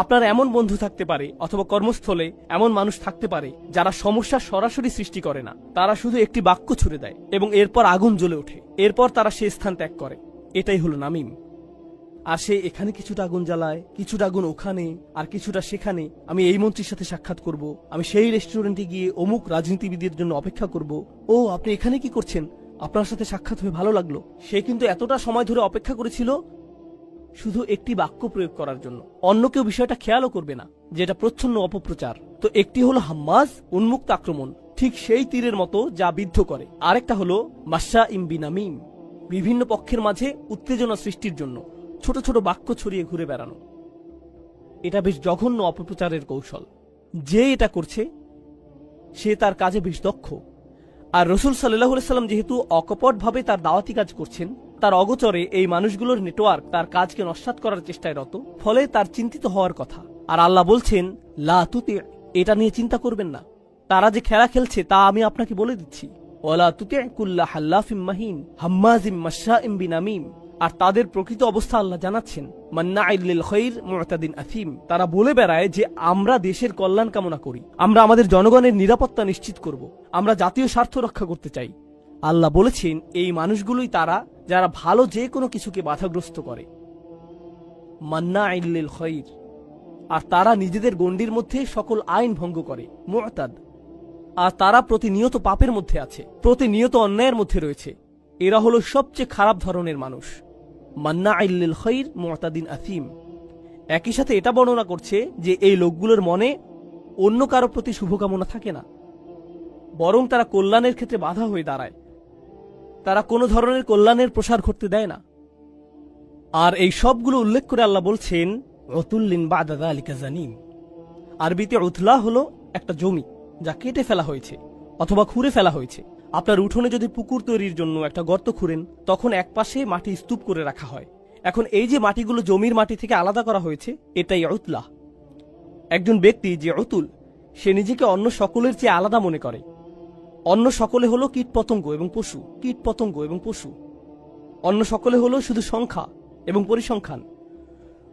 আপনার এমন বন্ধু থাকতে পারে অথবা কর্মস্থলে এমন মানুষ থাকতে পারে যারা সমস্যা সরাসরি সৃষ্টি করে না, তারা শুধু একটি বাক্য ছুড়ে দেয় এবং এরপর আগুন জ্বলে ওঠে, এরপর তারা সেই স্থান ত্যাগ করে। এটাই হলো নামিম। আর সে এখানে কিছুটা আগুন জ্বালায়, কিছুটা আগুন ওখানে, আর কিছুটা সেখানে। আমি এই মন্ত্রীর সাথে সাক্ষাৎ করব, আমি সেই রেস্টুরেন্টে গিয়ে অমুক রাজনীতিবিদের জন্য অপেক্ষা করব। ও, আপনি এখানে কি করছেন? আপনার সাথে সাক্ষাৎ হয়ে ভালো লাগলো। সে কিন্তু এতটা সময় ধরে অপেক্ষা করেছিল শুধু একটি বাক্য প্রয়োগ করার জন্য। অন্য কেউ বিষয়টা খেয়ালও করবে না, যেটা প্রচ্ছন্ন অপপ্রচার। তো একটি হলো হাম্মাজ, উন্মুক্ত আক্রমণ, ঠিক সেই তীরের মতো যা বিদ্ধ করে। আরেকটা হলো মাশা বিনামিম, বিভিন্ন পক্ষের মাঝে উত্তেজনা সৃষ্টির জন্য ছোট ছোট বাক্য ছড়িয়ে ঘুরে বেড়ানো। এটা বেশ জঘন্য অপপ্রচারের কৌশল। যে এটা করছে সে তার কাজে বেশ দক্ষ। আর রসুল সাল্লাল্লাহু আলাইহি সাল্লাম যেহেতু অকপটভাবে তার দাওয়াতি কাজ করছেন, তার অগোচরে এই মানুষগুলোর নেটওয়ার্ক তার কাজকে নস্যাৎ করার চেষ্টায় রত, ফলে তার চিন্তিত হওয়ার কথা। আর আল্লাহ বলছেন, লা তুতি, এটা নিয়ে চিন্তা করবেন না। তারা যে খেলা খেলছে তা আমি আপনাকে বলে দিচ্ছি। ওয়ালা তুতি কুল্লা হাল্লাফিম মাহিন হাম্মাজিম মাশাইম বিনামিম। আর তাদের প্রকৃত অবস্থা আল্লাহ জানাচ্ছেন, মান্নাইল লিল খাইর মুতাদিন আথিম। তারা বলে বেড়ায় যে আমরা দেশের কল্যাণ কামনা করি, আমরা আমাদের জনগণের নিরাপত্তা নিশ্চিত করব, আমরা জাতীয় স্বার্থ রক্ষা করতে চাই। আল্লাহ বলেছেন এই মানুষগুলোই তারা যারা ভালো যে কোনো কিছুকে বাধাগ্রস্ত করে। মান্নাইল লিল খাইর। আর তারা নিজেদের গণ্ডির মধ্যে সকল আইন ভঙ্গ করে, মুতাদ। আর তারা প্রতিনিয়ত পাপের মধ্যে আছে, প্রতিনিয়ত অন্যায়ের মধ্যে রয়েছে। এরা হলো সবচেয়ে খারাপ ধরনের মানুষ। মান্নাইল লিল খাইর মুতাদিন আথিম। একই সাথে এটা বর্ণনা করছে যে এই লোকগুলোর মনে অন্য কারো প্রতি শুভকামনা থাকে না, বরং তারা কল্যাণের ক্ষেত্রে বাধা হয়ে দাঁড়ায়। তারা কোনো ধরনের কল্যাণের প্রসার ঘটতে দেয় না। আর এই সবগুলো উল্লেখ করে আল্লাহ বলছেন, উতুল্লিন বাদা যালিকা জানিম। আরবিতে উতলা হলো একটা জমি যা কেটে ফেলা হয়েছে অথবা খুঁড়ে ফেলা হয়েছে। আপনার উঠোনে যদি পুকুর তৈরির জন্য একটা গর্ত খুঁড়েন, তখন এক পাশে মাটি স্তূপ করে রাখা হয়। এখন এই যে মাটিগুলো জমির মাটি থেকে আলাদা করা হয়েছে, এটাই উতলা। একজন ব্যক্তি যে উতুল, সে নিজেকে অন্য সকলের চেয়ে আলাদা মনে করে। অন্য সকলে হলো কীটপতঙ্গ এবং পশু, কীটপতঙ্গ এবং পশু। অন্য সকলে হলো শুধু সংখ্যা এবং পরিসংখ্যান।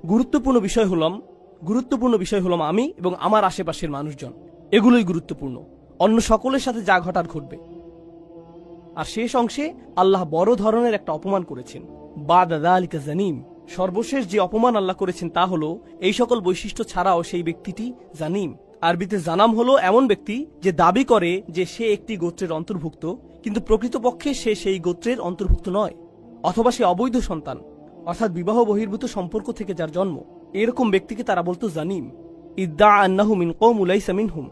গুরুত্বপূর্ণ বিষয় হলাম আমি এবং আমার আশেপাশের মানুষজন। এগুলোই গুরুত্বপূর্ণ। অন্য সকলের সাথে যা ঘটার ঘটবে। আর শেষ অংশে আল্লাহ বড় ধরনের একটা অপমান করেছেন, বাদা যালিকা জানিম। সর্বশেষ যে অপমান আল্লাহ করেছেন তা হলো এই সকল বৈশিষ্ট্য ছাড়াও সেই ব্যক্তিটি জানিম। আরবিতে জানাম হলো এমন ব্যক্তি যে দাবি করে যে সে একটি গোত্রের অন্তর্ভুক্ত, কিন্তু প্রকৃতপক্ষে সে সেই গোত্রের অন্তর্ভুক্ত নয়, অথবা সে অবৈধ সন্তান, অর্থাৎ বিবাহ বহির্ভূত সম্পর্ক থেকে যার জন্ম। এরকম ব্যক্তিকে তারা বলতো জানিম। ইদ্দা আন্নাহু মিন কওম লাইসা মিনহুম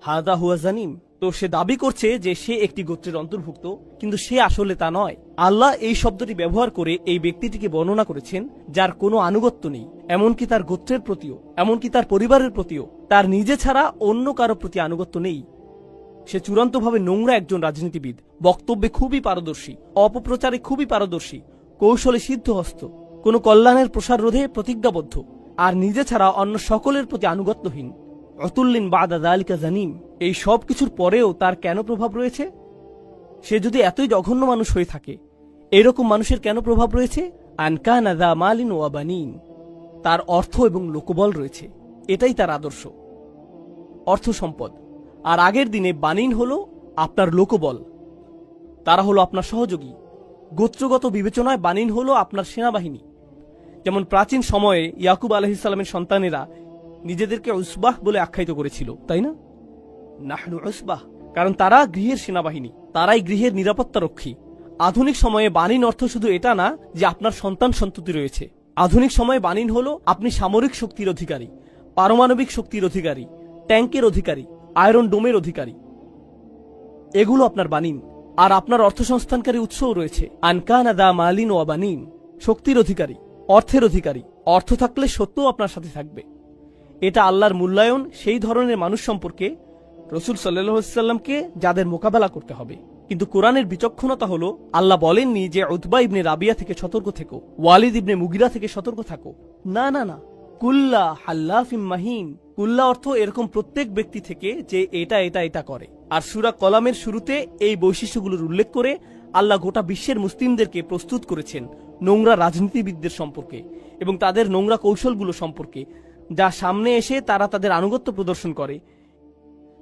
হাদা হুয়া জানিম। তো সে দাবি করছে যে সে একটি গোত্রের অন্তর্ভুক্ত, কিন্তু সে আসলে তা নয়। আল্লাহ এই শব্দটি ব্যবহার করে এই ব্যক্তিটিকে বর্ণনা করেছেন যার কোনো আনুগত্য নেই, এমনকি তার গোত্রের প্রতিও, এমনকি তার পরিবারের প্রতিও তার নিজে ছাড়া অন্য কারো প্রতি আনুগত্য নেই। সে চূড়ান্তভাবে নোংরা একজন রাজনীতিবিদ, বক্তব্যে খুবই পারদর্শী, অপপ্রচারে খুবই পারদর্শী, কৌশলে সিদ্ধহস্ত, কোনো কল্যাণের প্রসার রোধে প্রতিজ্ঞাবদ্ধ, আর নিজে ছাড়া অন্য সকলের প্রতি আনুগত্যহীন। উতুল্লিন বাদা যালিকা জানিম। এই সব কিছুর পরেও তার কেন প্রভাব রয়েছে? সে যদি এতই জঘন্য মানুষ হয়ে থাকে, এরকম মানুষের কেন প্রভাব রয়েছে? আনকানা যা মালিন ওয়া বানিন। তার অর্থ এবং লোকবল রয়েছে, এটাই তার আদর্শ, অর্থ সম্পদ। আর আগের দিনে বানিন হলো আপনার লোকবল, তারা হলো আপনার সহযোগী। গোত্রগত বিবেচনায় বানিন হলো আপনার সেনাবাহিনী। যেমন প্রাচীন সময়ে ইয়াকুব আলাইহিস সালামের সন্তানেরা নিজেদেরকে উসবাহ বলে আখ্যায়িত করেছিল, তাই না? নাহনু উসবাহ, কারণ তারা গৃহের সেনাবাহিনী, তারাই গৃহের নিরাপত্তা রক্ষী। আধুনিক সময়ে বানিন অর্থ শুধু এটা না যে আপনার সন্তান সন্ততি রয়েছে। আধুনিক সময়ে বানিন হলো আপনি সামরিক শক্তির অধিকারী, পারমাণবিক শক্তির অধিকারী, ট্যাঙ্কের অধিকারী, আয়রন ডোমের অধিকারী। এগুলো আপনার বানিন। আর আপনার অর্থ সংস্থানকারী উৎসও রয়েছে। আনকানা দা মালিন ওয়া বানিন, শক্তির অধিকারী, অর্থের অধিকারী। অর্থ থাকলে সত্যও আপনার সাথে থাকবে। এটা আল্লাহর মূল্যায়ন সেই ধরনের মানুষ সম্পর্কে রসুল সাল্লাল্লাহু আলাইহি ওয়াসাল্লামকে যাদের মোকাবেলা করতে হবে। কিন্তু কোরআনের বিচক্ষণতা হলো আল্লাহ বলেননি যে উতবা ইবনে রাবিয়া থেকে সতর্ক থেকো, ওয়ালিদ ইবনে মুগিরা থেকে সতর্ক থাকো। না না না, কুল্লা হাল্লাফিম মাহিন। কুল্লা অর্থ এরকম প্রত্যেক ব্যক্তি থেকে যে এটা এটা এটা করে। আর সূরা কলামের শুরুতে এই বৈশিষ্ট্যগুলোর উল্লেখ করে আল্লাহ গোটা বিশ্বের মুসলিমদেরকে প্রস্তুত করেছেন নোংরা রাজনীতিবিদদের সম্পর্কে এবং তাদের নোংরা কৌশলগুলো সম্পর্কে, যা সামনে এসে তারা তাদের আনুগত্য প্রদর্শন করে।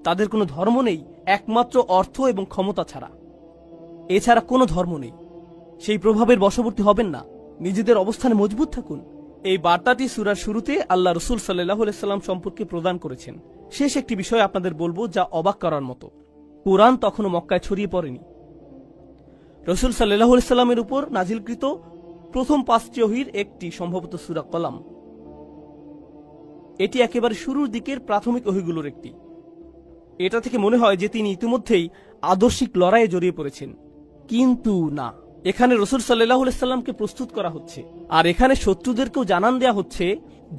তাদের কোনো ধর্ম নেই একমাত্র অর্থ এবং ক্ষমতা ছাড়া, এছাড়া কোনো ধর্ম নেই। সেই প্রভাবের বশবর্তী হবেন না, নিজেদের অবস্থানে মজবুত থাকুন। এই বার্তাটি সূরার শুরুতে আল্লাহ রাসূল সাল্লাল্লাহু আলাইহি সাল্লাম সম্পর্কে প্রদান করেছেন। শেষ একটি বিষয় আপনাদের বলবো যা অবাক করার মতো। কোরআন তখনও মক্কায় ছড়িয়ে পড়েনি। রাসূল সাল্লাল্লাহু আলাইহি সাল্লামের উপর নাজিলকৃত প্রথম 5টি ওহীর একটি সম্ভবত সূরা কলাম। এটি একেবারে শুরুর দিকের প্রাথমিক ওহীগুলোর একটি। এটা থেকে মনে হয় যে তিনি ইতিমধ্যেই আদর্শিক লড়াইয়ে জড়িয়ে পড়েছেন, কিন্তু না। এখানে রাসূল সাল্লাল্লাহু আলাইহি সাল্লামকে প্রস্তুত করা হচ্ছে, আর এখানে শত্রুদেরকেও জানান দেয়া হচ্ছে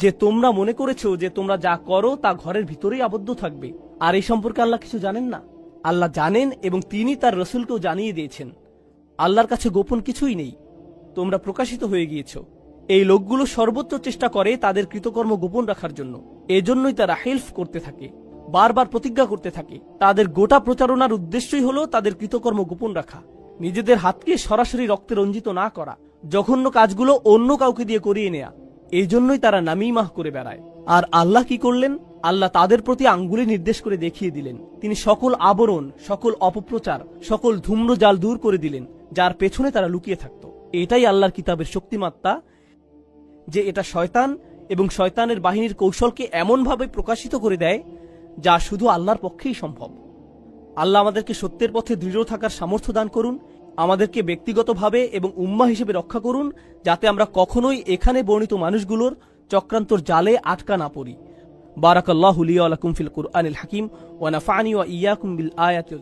যে তোমরা মনে করেছো যে তোমরা যা করো তা ঘরের ভিতরেই আবদ্ধ থাকবে, আর এই সম্পর্কে আল্লাহ কিছু জানেন না। আল্লাহ জানেন এবং তিনি তার রাসূলকেও জানিয়ে দিয়েছেন আল্লাহর কাছে গোপন কিছুই নেই, তোমরা প্রকাশিত হয়ে গিয়েছো। এই লোকগুলো সর্বোচ্চ চেষ্টা করে তাদের কৃতকর্ম গোপন রাখার জন্য। এজন্যই তারা হেল্প করতে থাকে, বারবার প্রতিজ্ঞা করতে থাকে। তাদের গোটা প্রচারণার উদ্দেশ্যই হলো তাদের কৃতকর্ম গোপন রাখা, নিজেদের হাতকে সরাসরি রক্তে রঞ্জিত না করা, জঘন্য কাজগুলো অন্য কাউকে দিয়ে করিয়ে নেয়া। এই জন্যই তারা নামিমাহ করে বেড়ায়। আর আল্লাহ কি করলেন? আল্লাহ তাদের প্রতি আঙ্গুলি নির্দেশ করে দেখিয়ে দিলেন। তিনি সকল আবরণ, সকল অপপ্রচার, সকল ধূম্রজাল দূর করে দিলেন যার পেছনে তারা লুকিয়ে থাকত। এটাই আল্লাহর কিতাবের শক্তিমাত্রা, যে এটা শয়তান এবং শয়তানের বাহিনীর কৌশলকে এমনভাবে প্রকাশিত করে দেয় যা শুধু আল্লাহর পক্ষেই সম্ভব। আল্লাহ আমাদেরকে সত্যের পথে দৃঢ় থাকার সামর্থ্য দান করুন, আমাদেরকে ব্যক্তিগতভাবে এবং উম্মাহ হিসেবে রক্ষা করুন, যাতে আমরা কখনোই এখানে বর্ণিত মানুষগুলোর চক্রান্তর জালে আটকা না পড়ি। বারাকাল্লাহু লি ওয়া লাকুম ফিল কুরআনিল হাকিম ওয়া নাফা'নি ওয়া ইয়্যাকুম বিল আয়াতি।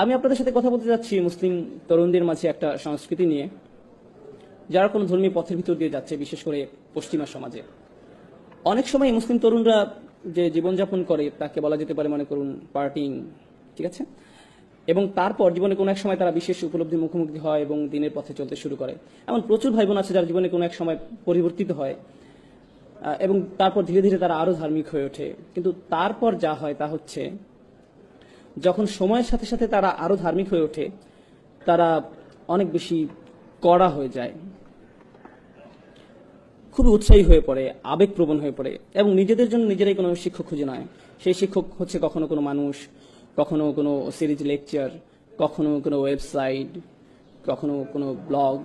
আমি আপনাদের সাথে কথা বলতে যাচ্ছি মুসলিম তরুণদের মাঝে একটা সংস্কৃতি নিয়ে, যারা কোনো ধর্মীয় পথের ভিতর দিয়ে যাচ্ছে, বিশেষ করে পশ্চিমা সমাজে। অনেক সময় মুসলিম তরুণরা যে জীবনযাপন করে তাকে বলা যেতে পারে, মনে করুন, পার্টিং, ঠিক আছে? এবং তারপর জীবনে কোনো এক সময় তারা বিশেষ উপলব্ধির মুখোমুখি হয় এবং দিনের পথে চলতে শুরু করে। এমন প্রচুর ভাই বোন আছে যার জীবনে কোনো এক সময় পরিবর্তিত হয় এবং তারপর ধীরে ধীরে তারা আরো ধার্মিক হয়ে ওঠে। কিন্তু তারপর যা হয় তা হচ্ছে, যখন সময়ের সাথে সাথে তারা আরো ধার্মিক হয়ে ওঠে, তারা অনেক বেশি কড়া হয়ে যায়, খুবই উৎসাহী হয়ে পড়ে, আবেগপ্রবণ হয়ে পড়ে এবং নিজেদের জন্য নিজেরাই কোনো শিক্ষক খুঁজে নেয়। সেই শিক্ষক হচ্ছে কখনো কোনো মানুষ, কখনো কোনো সিরিজ লেকচার, কখনো কোনো ওয়েবসাইট, কখনো কোনো ব্লগ,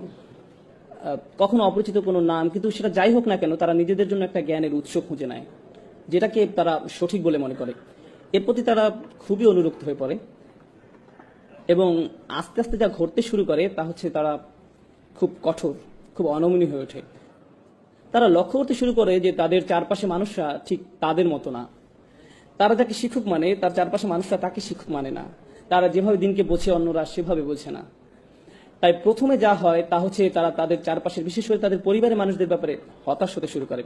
কখনো অপরিচিত কোনো নাম। কিন্তু সেটা যাই হোক না কেন, তারা নিজেদের জন্য একটা জ্ঞানের উৎস খুঁজে নেয়, যেটাকে তারা সঠিক বলে মনে করে। এর প্রতি তারা খুবই অনুরক্ত হয়ে পড়ে এবং আস্তে আস্তে যা ঘটতে শুরু করে তা হচ্ছে তারা খুব কঠোর, খুব অনমনীয় হয়ে ওঠে। তারা লক্ষ্য করতে শুরু করে যে তাদের চারপাশে মানুষরা ঠিক তাদের মতো না। তারা যাকে শিক্ষক মানে, তার চারপাশে মানুষরা তাকে শিক্ষক মানে না। তারা যেভাবে দিনকে বোঝে অন্যরা সেভাবে বোঝে না। তাই প্রথমে যা হয় তা হচ্ছে তারা তাদের চারপাশের, বিশেষ করে তাদের পরিবারের মানুষদের ব্যাপারে হতাশ হতে শুরু করে।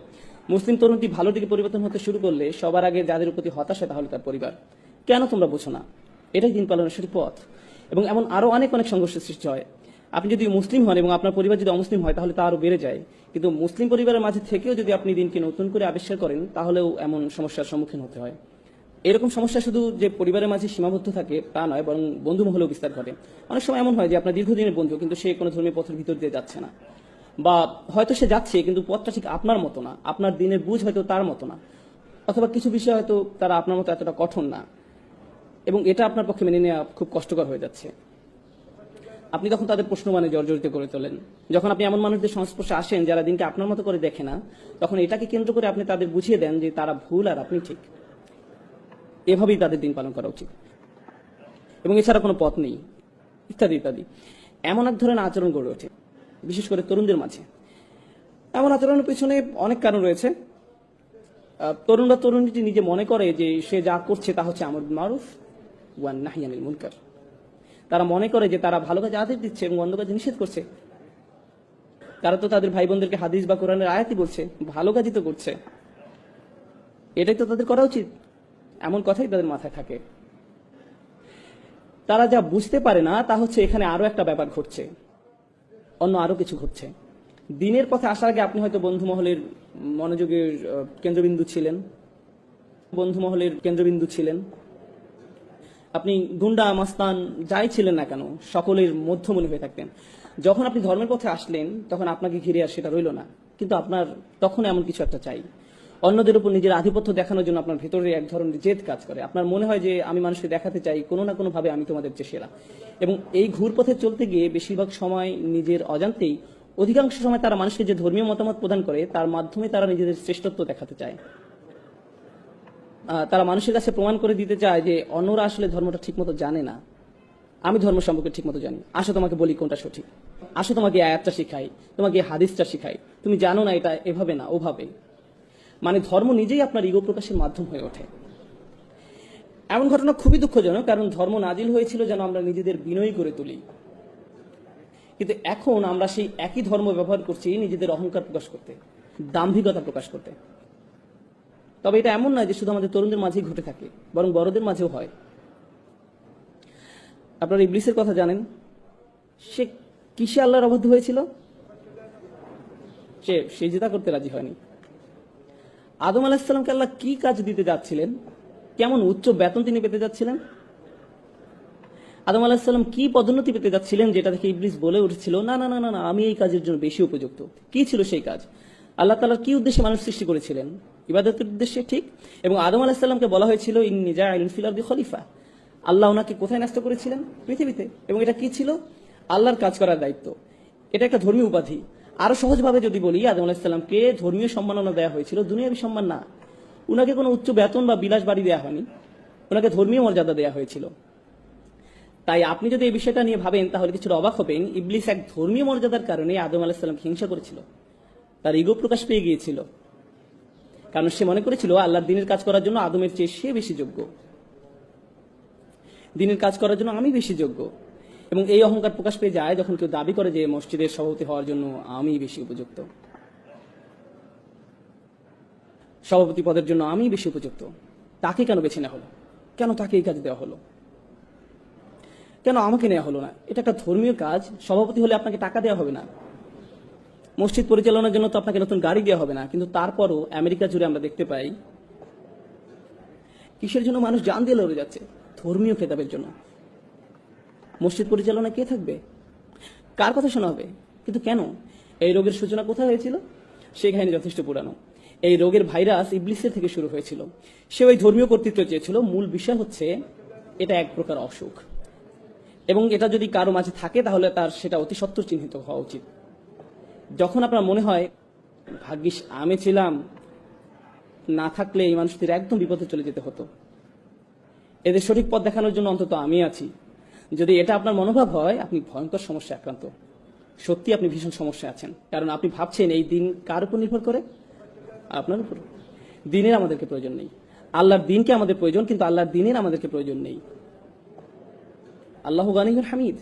মুসলিম তরুণটি ভালো দিকে পরিবর্তন হতে শুরু করলে সবার আগে যাদের প্রতি হতাশ হয় তাহলে তার পরিবার। কেন তোমরা বোঝো না? এটাই দিন পালনের সঠিক পথ। এবং এমন আরো অনেক অনেক সংঘর্ষের সৃষ্টি হয়। আপনি যদি মুসলিম হন এবং আপনার পরিবার যদি অমুসলিম হয় তাহলে তা আরো বেড়ে যায়। কিন্তু মুসলিম পরিবারের মাঝে থেকেও যদি আপনি দিনকে নতুন করে আবিষ্কার করেন তাহলেও এমন সমস্যার সম্মুখীন হতে হয়। এরকম সমস্যা শুধু যে পরিবারের মাঝে সীমাবদ্ধ থাকে তা নয়, বরং বন্ধু মহলেও বিস্তার ঘটে। অনেক সময় এমন হয় যে আপনার দীর্ঘদিনের বন্ধু, কিন্তু সে কোনো ধর্মীয় পথের ভিতর দিয়ে যাচ্ছে না, বা হয়তো সে যাচ্ছে কিন্তু পথটা ঠিক আপনার মতো না, আপনার দিনের বুঝ হয়তো তার মতো না, অথবা কিছু বিষয় হয়তো তারা আপনার মতো এতটা কঠোর না, এবং এটা আপনার পক্ষে মেনে নেওয়া খুব কষ্টকর হয়ে যাচ্ছে। আপনি তখন তাদের প্রশ্ন মানে জর্জরিত করে তোলেন। যখন আপনি এমন মানুষদের সংস্পর্শে আসেন যারা দিনকে আপনার মতো করে দেখে না, তখন এটাকে কেন্দ্র করে আপনি তাদের বুঝিয়ে দেন যে তারা ভুল আর আপনি ঠিক। এভাবেই তাদের দিন পালন করা উচিত এবং এছাড়া কোনো পথ নেই, ইত্যাদি ইত্যাদি। এমন এক ধরনের আচরণ গড়ে ওঠে বিশেষ করে তরুণদের মাঝে। এমন আচরণের পিছনে অনেক কারণ রয়েছে। তরুণ বা তরুণীটি নিজে মনে করে যে সে যা করছে তা হচ্ছে আমর বিল মারুফ ওয়া নাহই আনিল মুনকার। তারা মনে করে যে তারা ভালো কাজে আদেশ দিচ্ছে এবং মন্দ কাজে নিষেধ করছে। তারা তো তাদের ভাই বোনদেরকে হাদিস বা কোরআনের আয়াতই বলছে, ভালো কাজই তো করছে, এটাই তো তাদের করা উচিত, এমন কথাই তাদের মাথায় থাকে। তারা যা বুঝতে পারে না তা হচ্ছে এখানে আরো একটা ব্যাপার ঘটছে, অন্য আরো কিছু ঘটছে। দিনের পথে আসার আগে আপনি হয়তো বন্ধু মহলের মনোযোগের কেন্দ্রবিন্দু ছিলেন, আপনি গুন্ডা মাস্তান যাই ছিলেন না কেন সকলের মধ্যমণি হয়ে থাকতেন। যখন আপনি ধর্মের পথে আসলেন তখন আপনাকে ঘিরে আর সেটা রইল না, কিন্তু আপনার তখন এমন কিছু একটা চাই। অন্যদের উপর নিজের আধিপত্য দেখানোর জন্য আপনার ভেতরে এক ধরনের জেদ কাজ করে। আপনার মনে হয় যে আমি মানুষকে দেখাতে চাই কোনো না কোনো ভাবে আমি তোমাদের চেয়ে সেরা। এবং এই ঘুরপথে চলতে গিয়ে বেশিরভাগ সময় নিজের অজান্তেই অধিকাংশ সময় তারা মানুষকে যে ধর্মীয় মতামত প্রদান করে তার মাধ্যমে তারা নিজেদের শ্রেষ্ঠত্ব দেখাতে চায়। তারা মানুষের কাছে প্রমাণ করে দিতে চায় যে অন্যরা আসলে ধর্মটা ঠিকমতো জানে না, আমি ধর্ম সম্পর্কে ঠিকমতো জানি, আসো তোমাকে বলি কোনটা সঠিক, আসো তোমাকে এই আয়াতটা শিখাই, তোমাকে এই হাদিসটা শিখাই, তুমি জানো না এটা এভাবে না ওভাবে। মানে ধর্ম নিজেই আপনার ইগো প্রকাশের মাধ্যম হয়ে ওঠে। এমন ঘটনা খুবই দুঃখজনক, কারণ ধর্ম নাজিল হয়েছিল যেন আমরা নিজেদের বিনয়ী করে তুলি, কিন্তু এখন আমরা সেই একই ধর্ম ব্যবহার করছি নিজেদের অহংকার প্রকাশ করতে, দাম্ভিকতা প্রকাশ করতে। তবে এটা এমন নয় যে শুধু আমাদের তরুণদের মাঝেই ঘটে থাকে, বরং বড়দের মাঝেও হয়। আপনারা ইবলিসের কথা জানেন, সে কিসে আল্লাহর অবাধ্য হয়েছিল? সে সিজদা করতে রাজি হয়নি। আদম আলাহিসাল্লামকে আল্লাহ কি কাজ দিতে যাচ্ছিলেন, কেমন উচ্চ বেতন তিনি পেতে যাচ্ছিলেন, আদম আলাহিসাল্লাম কি পদোন্নতি পেতে যাচ্ছিলেন, যেটা দেখে ইবলিস বলে উঠেছিল না না না না না, আমি এই কাজের জন্য বেশি উপযুক্ত। কি ছিল সেই কাজ? আল্লাহ তাআলা কি উদ্দেশ্যে মানুষ সৃষ্টি করেছিলেন? ইবাদতের উদ্দেশ্যে, ঠিক। এবং আদম আলাহিসাল্লামকে বলা হয়েছিল ইন্নী জাইলুন ফিল আরদি খলিফা। আল্লাহ ওনাকে কোথায় ন্যস্ত করেছিলেন? পৃথিবীতে। এবং এটা কি ছিল? আল্লাহর কাজ করার দায়িত্ব। এটা একটা ধর্মীয় উপাধি। আরো সহজভাবে যদি বলি, আদম আলাহিসাল্লামকে ধর্মীয় সম্মাননা দেওয়া হয়েছিল, দুনিয়াবী সম্মান না। উনাকে কোনো উচ্চ বেতন বা বিলাস বাড়ি দেওয়া হয়নি, ওনাকে ধর্মীয় মর্যাদা দেওয়া হয়েছিল। তাই আপনি যদি এই বিষয়টা নিয়ে ভাবেন তাহলে কিছুটা অবাক হবেন। ইবলিস এক ধর্মীয় মর্যাদার কারণে আদম আলাহিসাল্লামকে হিংসা করেছিল, তার ইগো প্রকাশ পেয়ে গিয়েছিল, কারণ সে মনে করেছিল আল্লাহর দিনের কাজ করার জন্য আদমের চেয়ে সে বেশি যোগ্য, দিনের কাজ করার জন্য আমি বেশি যোগ্য। এবং এই অহংকার প্রকাশ পেয়ে যায় যখন কেউ দাবি করে যে মসজিদের সভাপতি হওয়ার জন্য আমি বেশি উপযুক্ত, সভাপতি পদের জন্য আমি বেশি উপযুক্ত। তাকে কেন বেছে নেওয়া হলো? কেন তাকে এই কাজ দেওয়া হলো? কেন আমাকে নেওয়া হলো না? এটা একটা ধর্মীয় কাজ। সভাপতি হলে আপনাকে টাকা দেওয়া হবে না, মসজিদ পরিচালনার জন্য তো আপনাকে নতুন গাড়ি দেওয়া হবে না, কিন্তু তারপরও আমেরিকা জুড়ে আমরা দেখতে পাই কিসের জন্য মানুষ জান দিয়ে লড়ে যাচ্ছে? ধর্মীয় খেতাবের জন্য। মসজিদ পরিচালনা কে থাকবে? কার কথা শোনা হবে? কিন্তু কেন? এই রোগের সূচনা কোথায় হয়েছিল? সেই কাহিনী যথেষ্ট পুরানো। এই রোগের ভাইরাস ইবলিসের থেকে শুরু হয়েছিল। সে ওই ধর্মীয় কর্তৃত্ব চেয়েছিল। মূল বিষয় হচ্ছে এটা এক প্রকার অসুখ, এবং এটা যদি কারো মাঝে থাকে তাহলে তার সেটা অতি সত্বর চিহ্নিত হওয়া উচিত। যখন আপনার মনে হয় ভাগ্যিস আমি ছিলাম, না থাকলে এই মানুষদের একদম বিপদে চলে যেতে হতো, এদের সঠিক পথ দেখানোর জন্য অন্তত আমি আছি, যদি এটা আপনার মনোভাব হয়, আপনি ভয়ঙ্কর সমস্যা আক্রান্ত। সত্যি আপনি ভীষণ সমস্যায় আছেন, কারণ আপনি ভাবছেন এই দিন কার উপর নির্ভর করে? আপনার উপর। দিনের আমাদেরকে প্রয়োজন নেই। আল্লাহর দিনকে আমাদের প্রয়োজন, কিন্তু আল্লাহর দিনের আমাদেরকে প্রয়োজন নেই। আল্লাহু গানিয়ুন হামিদ।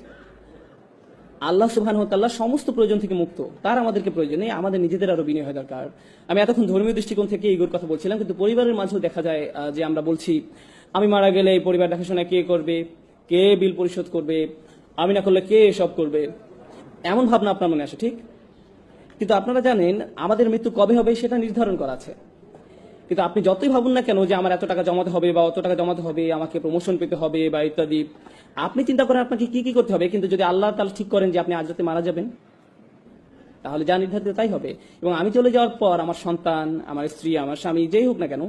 আল্লাহ সুবহানাহু ওয়া তাআলা সমস্ত প্রয়োজন থেকে মুক্ত, তার আমাদেরকে প্রয়োজন নেই। আমাদের নিজেদের আরো বিনয় হওয়া দরকার। আমি এতক্ষণ ধর্মীয় দৃষ্টিকোণ থেকে ইগোর কথা বলছিলাম, কিন্তু পরিবারের মাঝেও দেখা যায় যে আমরা বলছি আমি মারা গেলে এই পরিবার দেখাশোনা কে করবে, কে বিল পরিশোধ করবে, আমি না করলে কে এসব করবে, এমন ভাবনা আপনার মনে আসে, ঠিক। কিন্তু আপনারা জানেন আমাদের মৃত্যু কবে হবে সেটা নির্ধারণ করা আছে। কিন্তু আপনি যতই ভাবুন না কেন যে আমার এত টাকা জমাতে হবে বা অত টাকা জমাতে হবে, আমাকে প্রমোশন পেতে হবে বা ইত্যাদি, আপনি চিন্তা করেন আপনাকে কি কি করতে হবে, কিন্তু যদি আল্লাহ তাআলা ঠিক করেন যে আপনি আজ রাতে মারা যাবেন, তাহলে যা নির্ধারিত তাই হবে। এবং আমি চলে যাওয়ার পর আমার সন্তান, আমার স্ত্রী, আমার স্বামী, যেই হোক না কেন,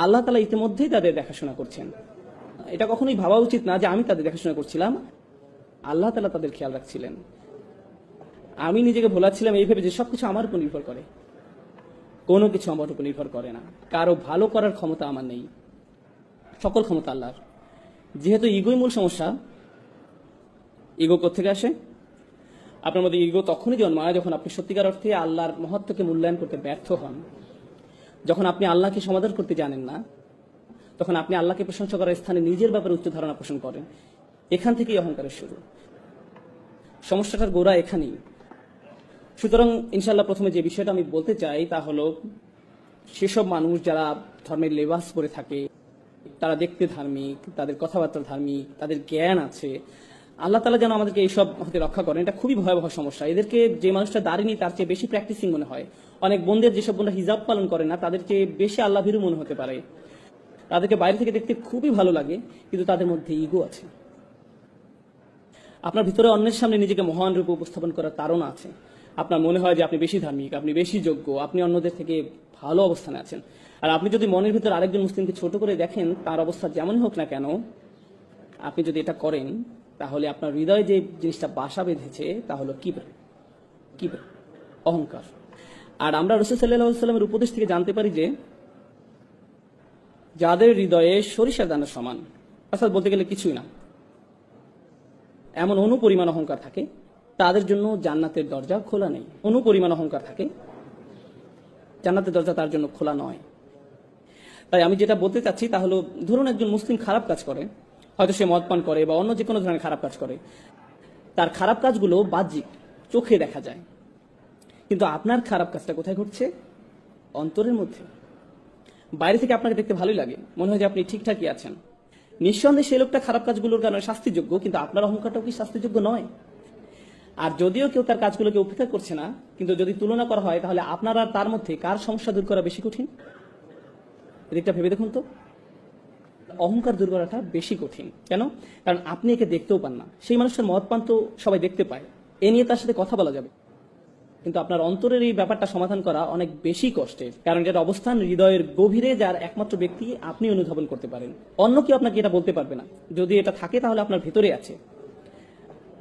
আল্লাহ তাআলা ইতিমধ্যেই তাদের দেখাশোনা করছেন। এটা কখনোই ভাবা উচিত না যে আমি তাদের দেখাশোনা করছিলাম, আল্লাহ তাআলা তাদের খেয়াল রাখছিলেন। আমি নিজেকে ভোলাচ্ছিলাম এই ভেবে যে সবকিছু আমার উপর নির্ভর করে। কোনো কিছু আমার উপর নির্ভর করে না। কারো ভালো করার ক্ষমতা আমার নেই, সকল ক্ষমতা আল্লাহর। যেহেতু ইগোই মূল সমস্যা, ইগো কোত্থেকে আসে? আপনার মধ্যে ইগো তখনই জন্মায় যখন আপনি সত্যিকার অর্থে আল্লাহর মহত্বকে মূল্যায়ন করতে ব্যর্থ হন, যখন আপনি আল্লাহকে সমাদর করতে জানেন না, তখন আপনি আল্লাহকে প্রশংসা করার স্থানে নিজের ব্যাপারে উচ্চ ধারণা পোষণ করেন। এখান থেকেই অহংকারের শুরু। সমস্যাটার গোড়া এখানেই। সুতরাং ইনশাআল্লাহ প্রথমে যে বিষয়টা আমি বলতে চাই তা হলো, সেসব মানুষ যারা ধর্মের লেবাস পরে থাকে, তারা দেখতে ধার্মিক, তাদের কথাবার্তা ধার্মিক, তাদের জ্ঞান আছে, আল্লাহ তাআলা যেন আমাদেরকে এইসব হতে রক্ষা করেন। এটা খুবই ভয়াবহ সমস্যা। এদেরকে যে মানুষটা দাঁড়িয়ে তার চেয়ে বেশি প্র্যাকটিসিং মনে হয়। অনেক বোনদের, যেসব বোনরা হিজাব পালন করে না, তাদের চেয়ে বেশি আল্লাহ ভীরু মনে হতে পারে। তাদেরকে বাইরে থেকে দেখতে খুবই ভালো লাগে, কিন্তু তাদের মধ্যে ইগো আছে। আপনার ভিতরে অন্যের সামনে নিজেকে মহান রূপে উপস্থাপন করার তাড়না আছে। আপনার মনে হয় যে আপনি বেশি ধার্মিক, আপনি বেশি যোগ্য, আপনি অন্যদের থেকে ভালো অবস্থানে আছেন। আর আপনি যদি মনের ভিতরে আরেকজন মুসলিমকে ছোট করে দেখেন, তার অবস্থা যেমনই হোক না কেন, আপনি যদি এটা করেন, তাহলে আপনার হৃদয়ে যে জিনিসটা বাসা বেঁধেছে তা হলো কিবর, অহংকার। আর আমরা রাসূল সাল্লাল্লাহু আলাইহি ওয়াসাল্লামের উপদেশ থেকে জানতে পারি যে যাদের হৃদয়ে সরিষার দানা সমান, অর্থাৎ বলতে গেলে কিছুই না, এমন অনুপরিমাণ অহংকার থাকে, তাদের জন্য জান্নাতের দরজা খোলা নেই। অনুপরিমাণ অহংকার থাকে, জান্নাতের দরজা তার জন্য খোলা নয়। তাই আমি যেটা বলতে চাচ্ছি তা হলো, ধরুন একজন মুসলিম খারাপ কাজ করে, হয়তো সে মদ পান করে বা অন্য যে কোনো ধরনের খারাপ কাজ করে, তার খারাপ কাজগুলো বাহ্যিক চোখে দেখা যায়, কিন্তু আপনার খারাপ কাজটা কোথায় ঘটছে? অন্তরের মধ্যে। বাইরে থেকে আপনাকে দেখতে ভালোই লাগে, মনে হয় যে আপনি ঠিকঠাকই আছেন। নিঃসন্দেহে সেই লোকটা খারাপ কাজগুলোর কারণে শাস্তিযোগ্য, কিন্তু আপনার অহংকারটাও কি শাস্তিযোগ্য নয়? আর যদিও কেউ তার কাজগুলোকে উপেক্ষা করছে না, কিন্তু যদি তুলনা করা হয়, তাহলে আপনার আর তার মধ্যে কার সমস্যা দূর করা বেশি কঠিন? এদিকটা ভেবে দেখুন তো। অহংকার দূর করাটা বেশি কঠিন। কেন? কারণ আপনি একে দেখতেও পান না। সেই মানুষের মদ পান তো সবাই দেখতে পায়, এ নিয়ে তার সাথে কথা বলা যাবে, কিন্তু আপনার অন্তরের এই ব্যাপারটা সমাধান করা অনেক বেশি কষ্টের। কারণ এটার অবস্থান হৃদয়ের গভীরে, যার একমাত্র ব্যক্তি আপনি অনুধাবন করতে পারেন। অন্য কেউ আপনাকে এটা বলতে পারবে না। যদি এটা থাকে তাহলে আপনার ভেতরে আছে।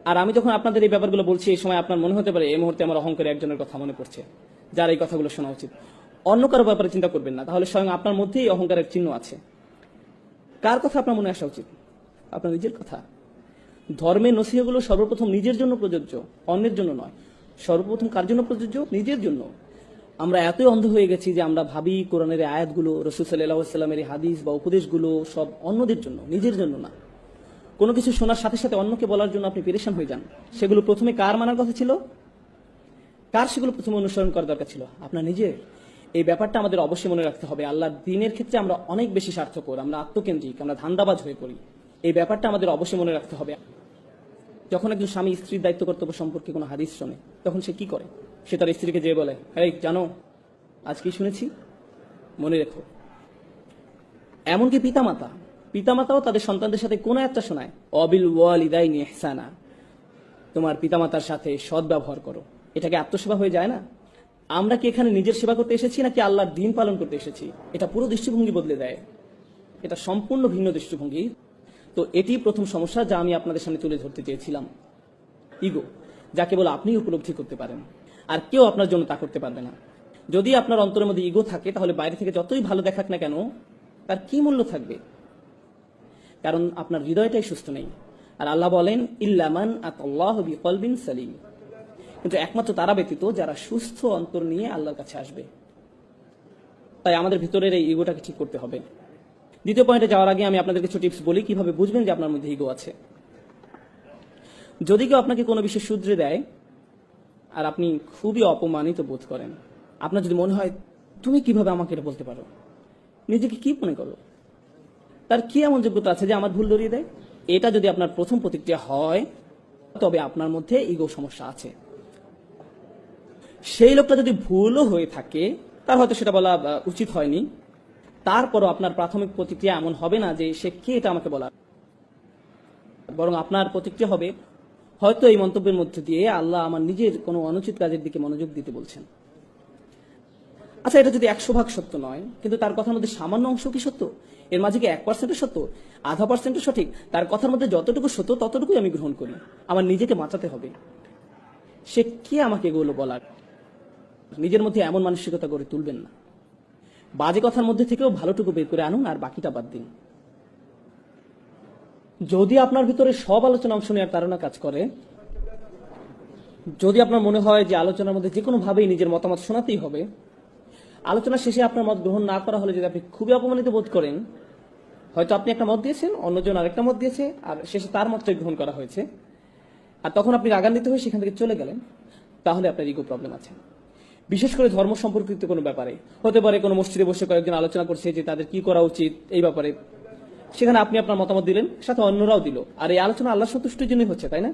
আর আমি যখন আপনাদের এই ব্যাপারগুলো বলছি, এই সময় আপনার মনে হতে পারে এই মুহূর্তে আমার অহংকারে একজনের কথা মনে পড়ছে, যার এই কথাগুলো শোনা উচিত। অন্য কারো ব্যাপারে চিন্তা করবেন না, তাহলে স্বয়ং আপনার মধ্যেই অহংকারের চিহ্ন আছে। কার কথা আপনার মনে আসা উচিত? আপনার নিজের কথা। ধর্মের নসিহতগুলো সর্বপ্রথম নিজের জন্য প্রযোজ্য, অন্যের জন্য নয়। সর্বপ্রথম কার জন্য প্রযোজ্য? নিজের জন্য। আমরা এতই অন্ধ হয়ে গেছি যে আমরা ভাবি কোরআনের এই আয়াতগুলো, রাসূল সাল্লাল্লাহু আলাইহি ওয়াসাল্লামের এই হাদিস বা উপদেশগুলো সব অন্যদের জন্য, নিজের জন্য না। কোনো কিছু শোনার সাথে সাথে অন্যকে বলার জন্য আপনি পেরেশান হয়ে যান। সেগুলো প্রথমে কার মানার কথা ছিল? কার সেগুলো প্রথমে অনুসরণ করার দরকার ছিল? আপনার নিজের। এই ব্যাপারটা আমাদের অবশ্যই মনে রাখতে হবে। আল্লাহর দ্বীনের ক্ষেত্রে আমরা অনেক বেশি স্বার্থপর, আমরা আত্মকেন্দ্রিক, আমরা ধান্দাবাজ হয়ে পড়ি। এই ব্যাপারটা আমাদের অবশ্যই মনে রাখতে হবে। যখন একজন স্বামী স্ত্রীর দায়িত্ব কর্তব্য সম্পর্কে কোনো হাদিস শোনে, তখন সে কি করে? সে তার স্ত্রীকে যেয়ে বলে, এই জানো আজ কি শুনেছি, মনে রেখো। এমনকি পিতামাতাও তাদের সন্তানদের সাথে কোন একটা শোনায়, অবিল ওয়ালিদাইনি ইহসানা, তোমার পিতামাতার সাথে সৎ ব্যবহার করো। এটাকে আত্মসেবা হয়ে যায় না? আমরা কি এখানে নিজের সেবা করতে এসেছি নাকি আল্লাহর দ্বীন পালন করতে এসেছি? এটা পুরো দৃষ্টিভঙ্গি বদলে দেয়। এটা সম্পূর্ণ ভিন্ন দৃষ্টিভঙ্গি। তো এটি প্রথম সমস্যা যা আমি আপনাদের সামনে তুলে ধরতে চেয়েছিলাম। ইগো, যা কেবল আপনি উপলব্ধি করতে পারেন, আর কেউ আপনার জন্য তা করতে পারবে না। যদি আপনার অন্তরের মধ্যে ইগো থাকে, তাহলে বাইরে থেকে যতই ভালো দেখাক না কেন, তার কি মূল্য থাকবে? কারণ আপনার হৃদয়টাই সুস্থ নেই। আর আল্লাহ বলেন, ইল্লামান আতাল্লাহু বিকলবিন সালিম, কিন্তু একমাত্র তারা ব্যতীত যারা সুস্থ অন্তর নিয়ে আল্লাহর কাছে আসবে। তাই আমাদের ভিতরের এই ইগোটাকে ঠিক করতে হবে। দ্বিতীয় পয়েন্টে যাওয়ার আগে আমি আপনাদের কিছু টিপস বলি কিভাবে বুঝবেন যে আপনার মধ্যে ইগো আছে। যদি কেউ আপনাকে কোনো বিষয় শুধরে দেয় আর আপনি খুবই অপমানিত বোধ করেন, আপনার যদি মনে হয় তুমি কিভাবে আমাকে এটা বলতে পারো, নিজেকে কি মনে করো, তার কি এমন যোগ্যতা আছে যে আমার ভুল ধরিয়ে দেয়, এটা যদি আপনার প্রথম প্রতিক্রিয়া হয়, তবে আপনার মধ্যে ইগো সমস্যা আছে। সেই লোকটা যদি ভুলও হয়ে থাকে, তার হয়তো সেটা বলা উচিত হয়নি, তারপরও আপনার প্রাথমিক প্রতিক্রিয়া এমন হবে না যে সে কে এটা আমাকে বলা, বরং আপনার প্রতিক্রিয়া হবে, হয়তো এই মন্তব্যের মধ্যে দিয়ে আল্লাহ আমার নিজের কোনো অনুচিত কাজের দিকে মনোযোগ দিতে বলছেন। আচ্ছা, এটা যদি 100% সত্য নয়, কিন্তু তার কথার মধ্যে সামান্য অংশ কি সত্য? এর মাঝে কি 1% সত্য, 0.5% সঠিক? তার কথার মধ্যে যতটুকু সত্য ততটুকুই আমি গ্রহণ করি। আমার নিজেকে বাঁচাতে হবে। সে কে আমাকে এগুলো বলার? নিজের মধ্যে এমন মানসিকতা গড়ে তুলবেন না। বাজে কথার মধ্যে থেকেও ভালোটুকু বের করে আনুন, আর বাকিটা বাদ দিন। যদি আপনার ভিতরে সব আলোচনা অংশ নেওয়ার তাড়না কাজ করে, যদি আপনার মনে হয় যে আলোচনার মধ্যে যে কোনো ভাবেই নিজের মতামত শোনাতেই হবে, আলোচনা শেষে আপনার মত গ্রহণ না করা হলে যদি আপনি খুবই অপমানিত বোধ করেন, হয়তো আপনি একটা মত দিয়েছেন, অন্যজন আরেকটা মত দিয়েছে, আর শেষে তার মতটাই গ্রহণ করা হয়েছে, আর তখন আপনি রাগান্বিত হয়ে সেখান থেকে চলে গেলেন, তাহলে আপনার ইগো প্রবলেম আছে। বিশেষ করে ধর্ম সম্পর্কিত কোনো ব্যাপারে হতে পারে, কোনো মসজিদে বসে কয়েকজন আলোচনা করছে যে তাদের কি করা উচিত এই ব্যাপারে, সেখানে আপনি আপনার মতামত দিলেন, সাথে অন্যরাও দিল, আর এই আলোচনা আল্লাহ সন্তুষ্টির জন্যই হচ্ছে, তাই না?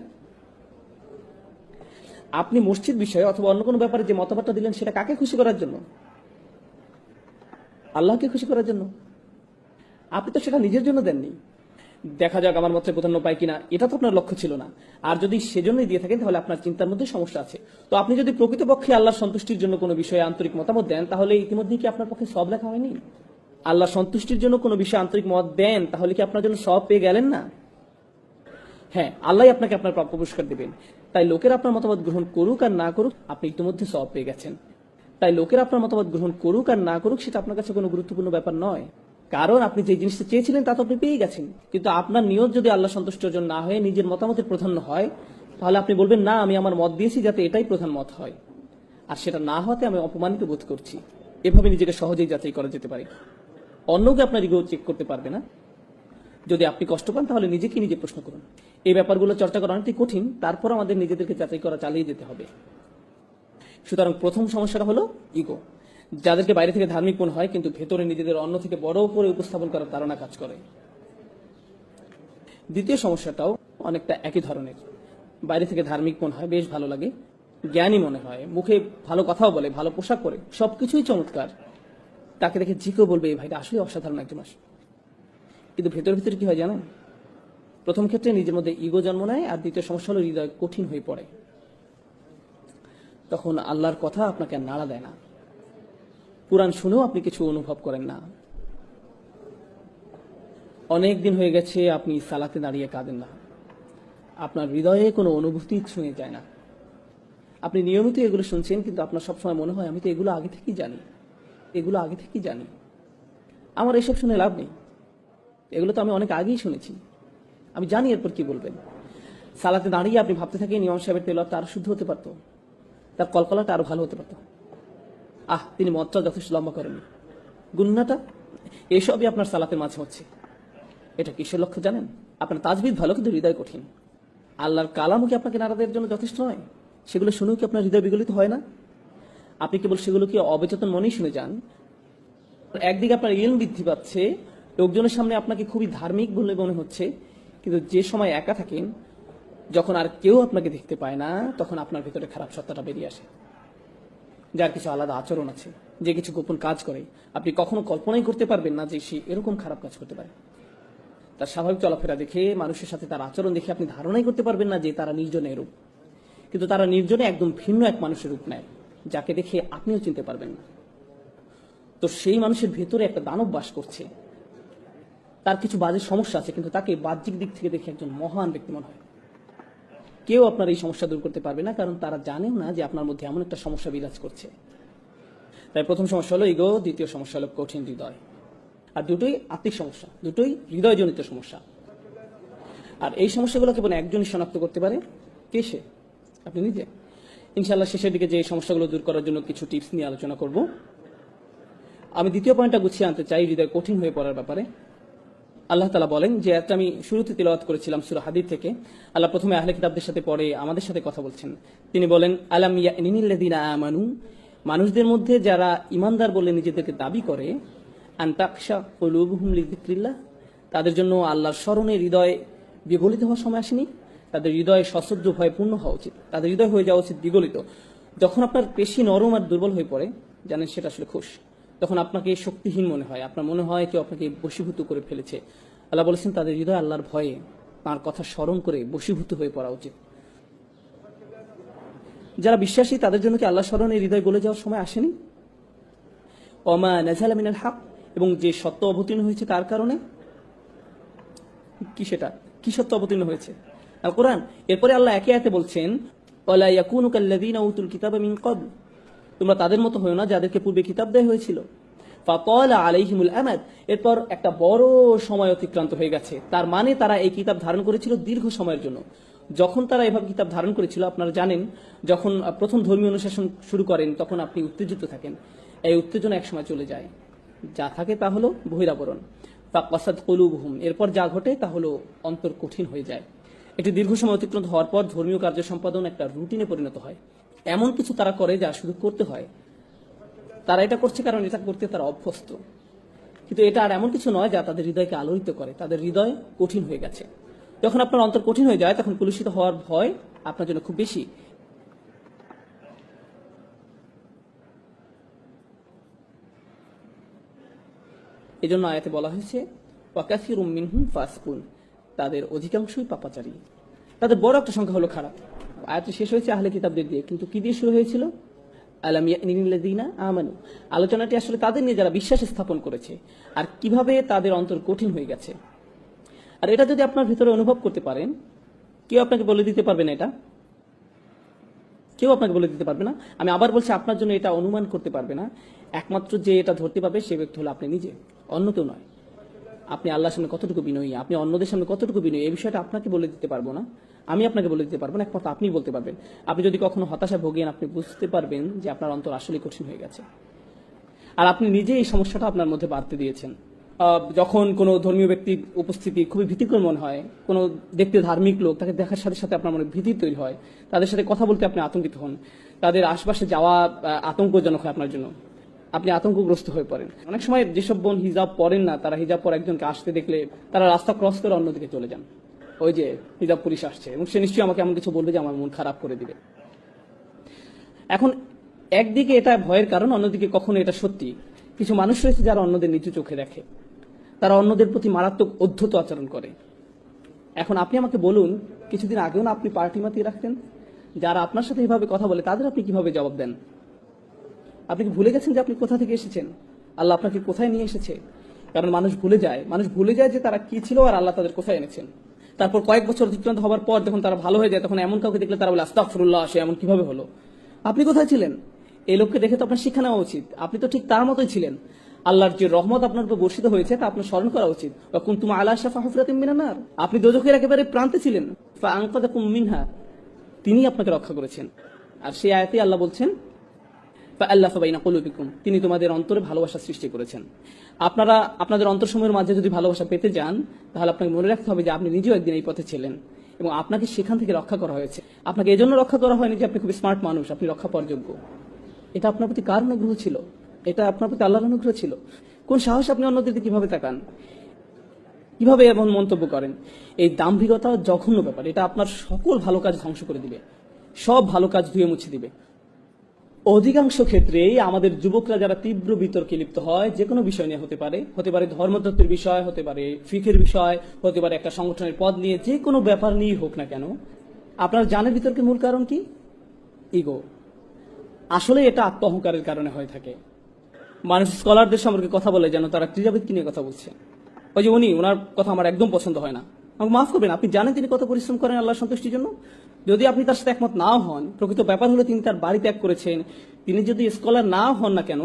আপনি মসজিদ বিষয়ে অথবা অন্য কোনো ব্যাপারে যে মতামতটা দিলেন, সেটা কাকে খুশি করার জন্য? আল্লাহকে খুশি করার জন্য। আপনি তো সেটা নিজের জন্য দেননি। দেখা যাক আমার মতে প্রাধান্য পায় কিনা, এটা তো আপনার লক্ষ্য ছিল না। আর যদি সেজন্যই দিয়ে থাকেন তাহলে আপনার চিন্তার মধ্যে সমস্যা আছে। তো আপনি যদি প্রকৃতপক্ষে আল্লাহর সন্তুষ্টির জন্য কোনো বিষয়ে আন্তরিক মতামত দেন, তাহলে ইতিমধ্যে কি আপনার পক্ষে সব লেখা হয়নি? আল্লাহর সন্তুষ্টির জন্য কোনো বিষয়ে আন্তরিক মত দেন, তাহলে কি আপনার জন্য সব পেয়ে গেলেন না? হ্যাঁ, আল্লাহ আপনাকে আপনার প্রাপ্য পুরস্কার দেবেন। তাই লোকের আপনার মতামত গ্রহণ করুক আর না করুক, আপনি ইতিমধ্যে সব পেয়ে গেছেন। তাই লোকের আপনার মতামত গ্রহণ করুক আর না করুক, সেটা আপনার কাছে কোনো গুরুত্বপূর্ণ ব্যাপার নয়। কারণ আপনি যে জিনিসটা চেয়েছিলেন তা তো আপনি পেয়ে গেছেন। কিন্তু আপনার নিয়ত যদি আল্লাহ সন্তুষ্ট অর্জন না হয়ে নিজের মতামতের প্রাধান্য হয়, তাহলে আপনি বলবেন না, আমি আমার মত দিয়েছি যাতে এটাই প্রধান মত হয়, আর সেটা না হতে আমি অপমানিত বোধ করছি। এভাবে নিজেকে সহজেই যাচাই করা যেতে পারে। অন্যকে আপনার ইগো চেক করতে পারবে না। যদি আপনি কষ্ট পান তাহলে নিজেকে নিজে প্রশ্ন করুন। এই ব্যাপারগুলো চর্চা করা অনেকটাই কঠিন, তারপর আমাদের নিজেদেরকে যাচাই করা চালিয়ে যেতে হবে। সুতরাং প্রথম সমস্যাটা হলো ইগো, যাদেরকে বাইরে থেকে ধার্মিক মনে হয় কিন্তু ভেতরে নিজেদের অন্য থেকে বড় করে উপস্থাপন করার ধারণা কাজ করে। দ্বিতীয় সমস্যাটাও অনেকটা একই ধরনের। বাইরে থেকে ধার্মিক মনে হয়, বেশ ভালো লাগে, জ্ঞানী মনে হয়, মুখে ভালো কথাও বলে, ভালো পোশাক পরে, সবকিছুই চমৎকার। তাকে দেখে যে কেউ বলবে এই ভাইটা আসলে অসাধারণ একজন মানুষ। কিন্তু ভেতর ভিতরে কি হয় জানেন? প্রথম ক্ষেত্রে নিজের মধ্যে ইগো জন্ম নেয়, আর দ্বিতীয় সমস্যা হলো হৃদয় কঠিন হয়ে পড়ে। তখন আল্লাহর কথা আপনাকে আর নাড়া দেয় না, কুরআন শুনেও আপনি কিছু অনুভব করেন না। অনেক দিন হয়ে গেছে আপনি সালাতে দাঁড়িয়ে কাঁদেন না, আপনার হৃদয়ে কোনো অনুভূতি ছুঁয়ে যায় না। আপনি নিয়মিত এগুলো শুনছেন, কিন্তু আপনার সবসময় মনে হয় আমি তো এগুলো আগে থেকেই জানি, আমার এসব শুনে লাভ নেই, এগুলো তো আমি অনেক আগেই শুনেছি, আমি জানি এরপর কি বলবেন। সালাতে দাঁড়িয়ে আপনি ভাবতে থাকেন ইমাম সাহেবের তেলাওয়াতটা আরো শুদ্ধ হতে পারতো, তার কলকলাটা আরো ভালো হতে পারতো, তিনি মতটা যথেষ্ট লম্বা করেননি, গুন্নাটা, এসবই আপনার সালাতের মাঝে হচ্ছে। এটা কিসের লক্ষ্য জানেন? আপনার তাজবিদ ভালো, কিন্তু হৃদয় কঠিন। আল্লাহর কালামও কি আপনাকে নাড়া দেওয়ার জন্য যথেষ্ট নয়? সেগুলো শুনেও কি আপনার হৃদয় বিগলিত হয় না? আপনি কেবল সেগুলো কি অবচেতন মনেই শুনে যান? একদিকে আপনার ইলম বৃদ্ধি পাচ্ছে, লোকজনের সামনে আপনাকে খুবই ধার্মিক বলে মনে হচ্ছে, কিন্তু যে সময় একা থাকেন, যখন আর কেউ আপনাকে দেখতে পায় না, তখন আপনার ভিতরে খারাপ সত্তাটা বেরিয়ে আসে, যার কিছু আলাদা আচরণ আছে, যে কিছু গোপন কাজ করে, আপনি কখনো কল্পনাই করতে পারবেন না যে সে এরকম খারাপ কাজ করতে পারে। তার স্বাভাবিক চলাফেরা দেখে, মানুষের সাথে তার আচরণ দেখে আপনি ধারণাই করতে পারবেন না যে তারা নির্জনে এরূপ, কিন্তু তারা নির্জনে একদম ভিন্ন এক মানুষের রূপ নেয়, যাকে দেখে আপনিও চিনতে পারবেন না। তো সেই মানুষের ভেতরে একটা দানব বাস করছে, তার কিছু বাজে সমস্যা আছে, কিন্তু তাকে বাহ্যিক দিক থেকে দেখে একজন মহান ব্যক্তি মনে হয়। কেউ আপনার এই সমস্যা দূর করতে পারবে না, কারণ তারা জানেও না যে আপনার মধ্যে এমন একটা সমস্যা বিরাজ করছে। তাই প্রথম সমস্যা হলো ইগো, দ্বিতীয় সমস্যা হলো কঠিন হৃদয়। আর দুটোই আত্মিক সমস্যা, দুটোই হৃদয়জনিত সমস্যা। আর এই সমস্যাগুলো কেবল একজনই শনাক্ত করতে পারে। কে সে? আপনি নিজে। ইনশাআল্লাহ শেষের দিকে যে সমস্যাগুলো দূর করার জন্য কিছু টিপস নিয়ে আলোচনা করব। আমি দ্বিতীয় পয়েন্টটা গুছিয়ে আনতে চাই, হৃদয় কঠিন হয়ে পড়ার ব্যাপারে। আল্লাহ তাআলা বলেন, যে একটা আমি শুরুতে তিলাওয়াত করেছিলাম সূরা হাদীদ থেকে, আল্লাহ প্রথমে আহলে কিতাবদের সাথে পরে আমাদের সাথে কথা বলছেন। তিনি বলেন, আলাম ইয়ানিল্লাযিনা আমানু, মানুষদের মধ্যে যারা ইমানদার বলে নিজেদেরকে দাবি করে, আন তাকশা কুলুবুহুম লিযিকরিল্লাহ, তাদের জন্য আল্লাহর স্মরণে হৃদয় বিগলিত হওয়ার সময় আসেনি। তাদের হৃদয় সশ্রদ্ধ ভয়ে পূর্ণ হওয়া উচিত, তাদের হৃদয় হয়ে যাওয়া উচিত বিগলিত। যখন আপনার পেশি নরম আর দুর্বল হয়ে পড়ে, জানেন সেটা আসলে খুশ, তখন আপনাকে শক্তিহীন মনে হয়, আপনার মনে হয় কেউ আপনাকে বশীভূত করে ফেলেছে। আল্লাহ বলেছেন তাদের হৃদয় আল্লাহর ভয়ে, তার কথা স্মরণ করে বশীভূত হয়ে পড়া উচিত। যারা বিশ্বাসী তাদের জন্য কি আল্লাহ স্মরণে হৃদয় গলে যাওয়ার সময় আসেনি? ওমা নাযালা মিনাল হক, এবং যে সত্য অবতীর্ণ হয়েছে তার কারণে। কি সেটা? কি সত্য অবতীর্ণ হয়েছে? আল কোরআন। এরপরে আল্লাহ একে আয়াতে বলছেন, ওয়ালা ইয়াকুনু কাল্লাযীনা উতুল কিতাবা মিন ক্বাবল, তোমরা তাদের মতো হয়ো না যাদেরকে পূর্বে কিতাব দেয়া হয়েছিল। ফাতালা আলাইহিমুল আমাদ, এরপর একটা বড় সময় অতিক্রান্ত হয়ে গেছে, তার মানে তারা এই কিতাব ধারণ করেছিল দীর্ঘ সময়ের জন্য। যখন তারা এভাবে কিতাব ধারণ করেছিল, আপনারা জানেন যখন প্রথম ধর্মীয় অনুশাসন শুরু করেন তখন আপনি উত্তেজিত থাকেন, এই উত্তেজনা একসময় চলে যায়, যা থাকে তা হলো বহিরাবরণ। ফাকাসাদ কুলুবুহুম, এরপর যা ঘটে তা হলো অন্তর কঠিন হয়ে যায়। একটি দীর্ঘ সময় অতিক্রান্ত হওয়ার পর ধর্মীয় কার্য সম্পাদন একটা রুটিনে পরিণত হয়। এমন কিছু তারা করে যা শুধু করতে হয়, তারা এটা করছে কারণ এটা করতে তারা অভ্যস্ত, কিন্তু এটা আর এমন কিছু নয় যা তাদের হৃদয়কে আলোড়িত করে। তাদের হৃদয় কঠিন হয়ে গেছে। যখন আপনার অন্তর কঠিন হয়ে যায়, তখন কলুষিত হওয়ার ভয় আপনার জন্য খুব বেশি। এজন্য আয়াতে বলা হয়েছে ওয়াকাসিরুম মিনহুম ফাসিকুন, তাদের অধিকাংশই পাপাচারী, তাদের বড় একটা সংখ্যা হলো খারাপ। আয়াতটি শেষ হয়েছে আহলে কিতাবদের দিয়ে, কিন্তু কি দিয়ে শুরু হয়েছিল? আলাম ইয়ানিল্লাযীনা আমানু। আলোচনাটি আসলে তাদের নিয়ে যারা বিশ্বাস স্থাপন করেছে, আর কিভাবে তাদের অন্তর কঠিন হয়ে গেছে। আর এটা যদি আপনার ভিতরে অনুভব করতে পারেন, কেউ আপনাকে বলে দিতে পারবে না, এটা কেউ আপনাকে বলে দিতে পারবে না। আমি আবার বলছি, আপনার জন্য এটা অনুমান করতে পারবে না। একমাত্র যে এটা ধরতে পারবে সে ব্যক্তি হলো আপনি নিজে, অন্য কেউ নয়। আপনি আল্লাহর সামনে কতটুকু বিনয়ী, আপনি অন্যদের সামনে কতটুকু বিনয়ী, এই বিষয়টা আপনাকে বলে দিতে পারবো না, আমি আপনাকে বলে দিতে পারবো না, একমাত্র আপনি বলতে পারবেন। আপনি যদি কখনো হতাশা ভোগেন, আপনি বুঝতে পারবেন যে আপনার অন্তর আসলে কঠিন হয়ে গেছে, আর আপনি নিজে এই সমস্যাটা আপনার মধ্যে বাড়তে দিয়েছেন। যখন কোনো ধর্মীয় ব্যক্তির উপস্থিতি খুবই ভীতিকর মনে হয়, কোনো দেখতে ধার্মিক লোক, তাকে দেখার সাথে সাথে আপনার মনে ভীতি তৈরি হয়, তাদের সাথে কথা বলতে আপনি আতঙ্কিত হন, তাদের আশপাশে যাওয়া আতঙ্কজনক হয় আপনার জন্য, আপনি আতঙ্কগ্রস্ত হয়ে পড়েন। অনেক সময় যেসব বোন হিজাব পরেন না, তারা হিজাব পর একজনকে আসতে দেখলে তারা রাস্তা ক্রস করে অন্যদিকে চলে যান, ওই যে হিজাব পুলিশ আসছে, এবং সে নিশ্চয়ই আমাকে এমন কিছু বলবে যে আমার মন খারাপ করে দিবে। এখন একদিকে এটা ভয়ের কারণ, অন্যদিকে কখনো এটা সত্যি। কিছু মানুষ রয়েছে যারা অন্যদের নিচু চোখে দেখে, তারা অন্যদের প্রতি মারাত্মক অধ্যত আচরণ করে। এখন আপনি আমাকে বলুন, কিছুদিন আগেও না আপনি পার্টি মাতিয়ে রাখতেন? যারা আপনার সাথে এইভাবে কথা বলে তাদের আপনি কিভাবে জবাব দেন? আপনি কি ভুলে গেছেন যে আপনি কোথা থেকে এসেছেন, আল্লাহ আপনাকে কোথায় নিয়ে এসেছে? কারণ মানুষ ভুলে যায় যে তারা কি ছিল আর আল্লাহ তাদের কোথায় এনেছেন। তারপর কয়েক বছর অতিক্রান্ত হওয়ার পর যখন তারা ভালো হয়ে যায়, তখন এমন কাউকে দেখলে তারা বলে আস্তাগফিরুল্লাহ, সে এমন কিভাবে হলো? আপনি কোথায় ছিলেন? এই লোককে দেখে তো আপনার শিক্ষা নেওয়া উচিত, আপনি তো ঠিক তার মতোই ছিলেন। আল্লাহর যে রহমত আপনার উপর বর্ষিত হয়েছে তা আপনার স্মরণ করা উচিত। কুনতুম আলা শাফা হুফরাতিন মিনান নার, আপনি দোজখের একেবারে প্রান্তে ছিলেন, ফাআনকাযাকুম মিনহা, তিনি আপনাকে রক্ষা করেছেন। আর সেই আয়াতে আল্লাহ বলছেন ফাআল্লাফা বাইনা কুলুবিকুম, তিনি তোমাদের অন্তরে ভালোবাসা সৃষ্টি করেছেন। আপনারা আপনাদের অন্তরসমূহের মাঝে যদি ভালোবাসা পেতে যান, তাহলে আপনাকে মনে রাখতে হবে যে আপনি নিজেও একদিন এই পথে ছিলেন, এবং আপনাকে সেখান থেকে রক্ষা করা হয়েছে। আপনাকে এজন্য রক্ষা করা হয়নি যে আপনি খুব স্মার্ট মানুষ, আপনি রক্ষা পাওয়ার যোগ্য। এটা আপনার প্রতি কার অনুগ্রহ ছিল? এটা আপনার প্রতি আল্লাহর অনুগ্রহ ছিল। কোন সাহস আপনি অন্যদের দিকে কিভাবে তাকান, কিভাবে এমন মন্তব্য করেন? এই দাম্ভিকতা জঘন্য ব্যাপার, এটা আপনার সকল ভালো কাজ ধ্বংস করে দিবে, সব ভালো কাজ ধুয়ে মুছে দিবে। অধিকাংশ ক্ষেত্রেই আমাদের যুবকরা যারা তীব্র বিতর্কে লিপ্ত হয়, যে কোনো বিষয় নিয়ে হতে পারে ধর্মতত্ত্বের বিষয়, হতে পারে ফিকের বিষয়, হতে পারে একটা সংগঠনের পদ নিয়ে, যে কোনো ব্যাপার নিয়ে হোক না কেন, আপনার জানের বিতর্কের মূল কারণ কি? ইগো। আসলে এটা আত্ম অহংকারের কারণে হয়ে থাকে। মানুষ স্কলারদের সম্পর্কে কথা বলে যেন তারা ক্রীড়াবিদকে নিয়ে কথা বলছে। ওই যে ওনার কথা আমার একদম পছন্দ হয় না, আমাকে মাফ করবেন, আপনি জানেন তিনি কত পরিশ্রম করেন আল্লাহর সন্তুষ্টির জন্য। যদি আপনি তার সাথে একমত নাও হন, প্রকৃত ব্যাপার হলো তিনি তার বাড়ি ত্যাগ করেছেন। তিনি যদি স্কলার নাও হন না কেন,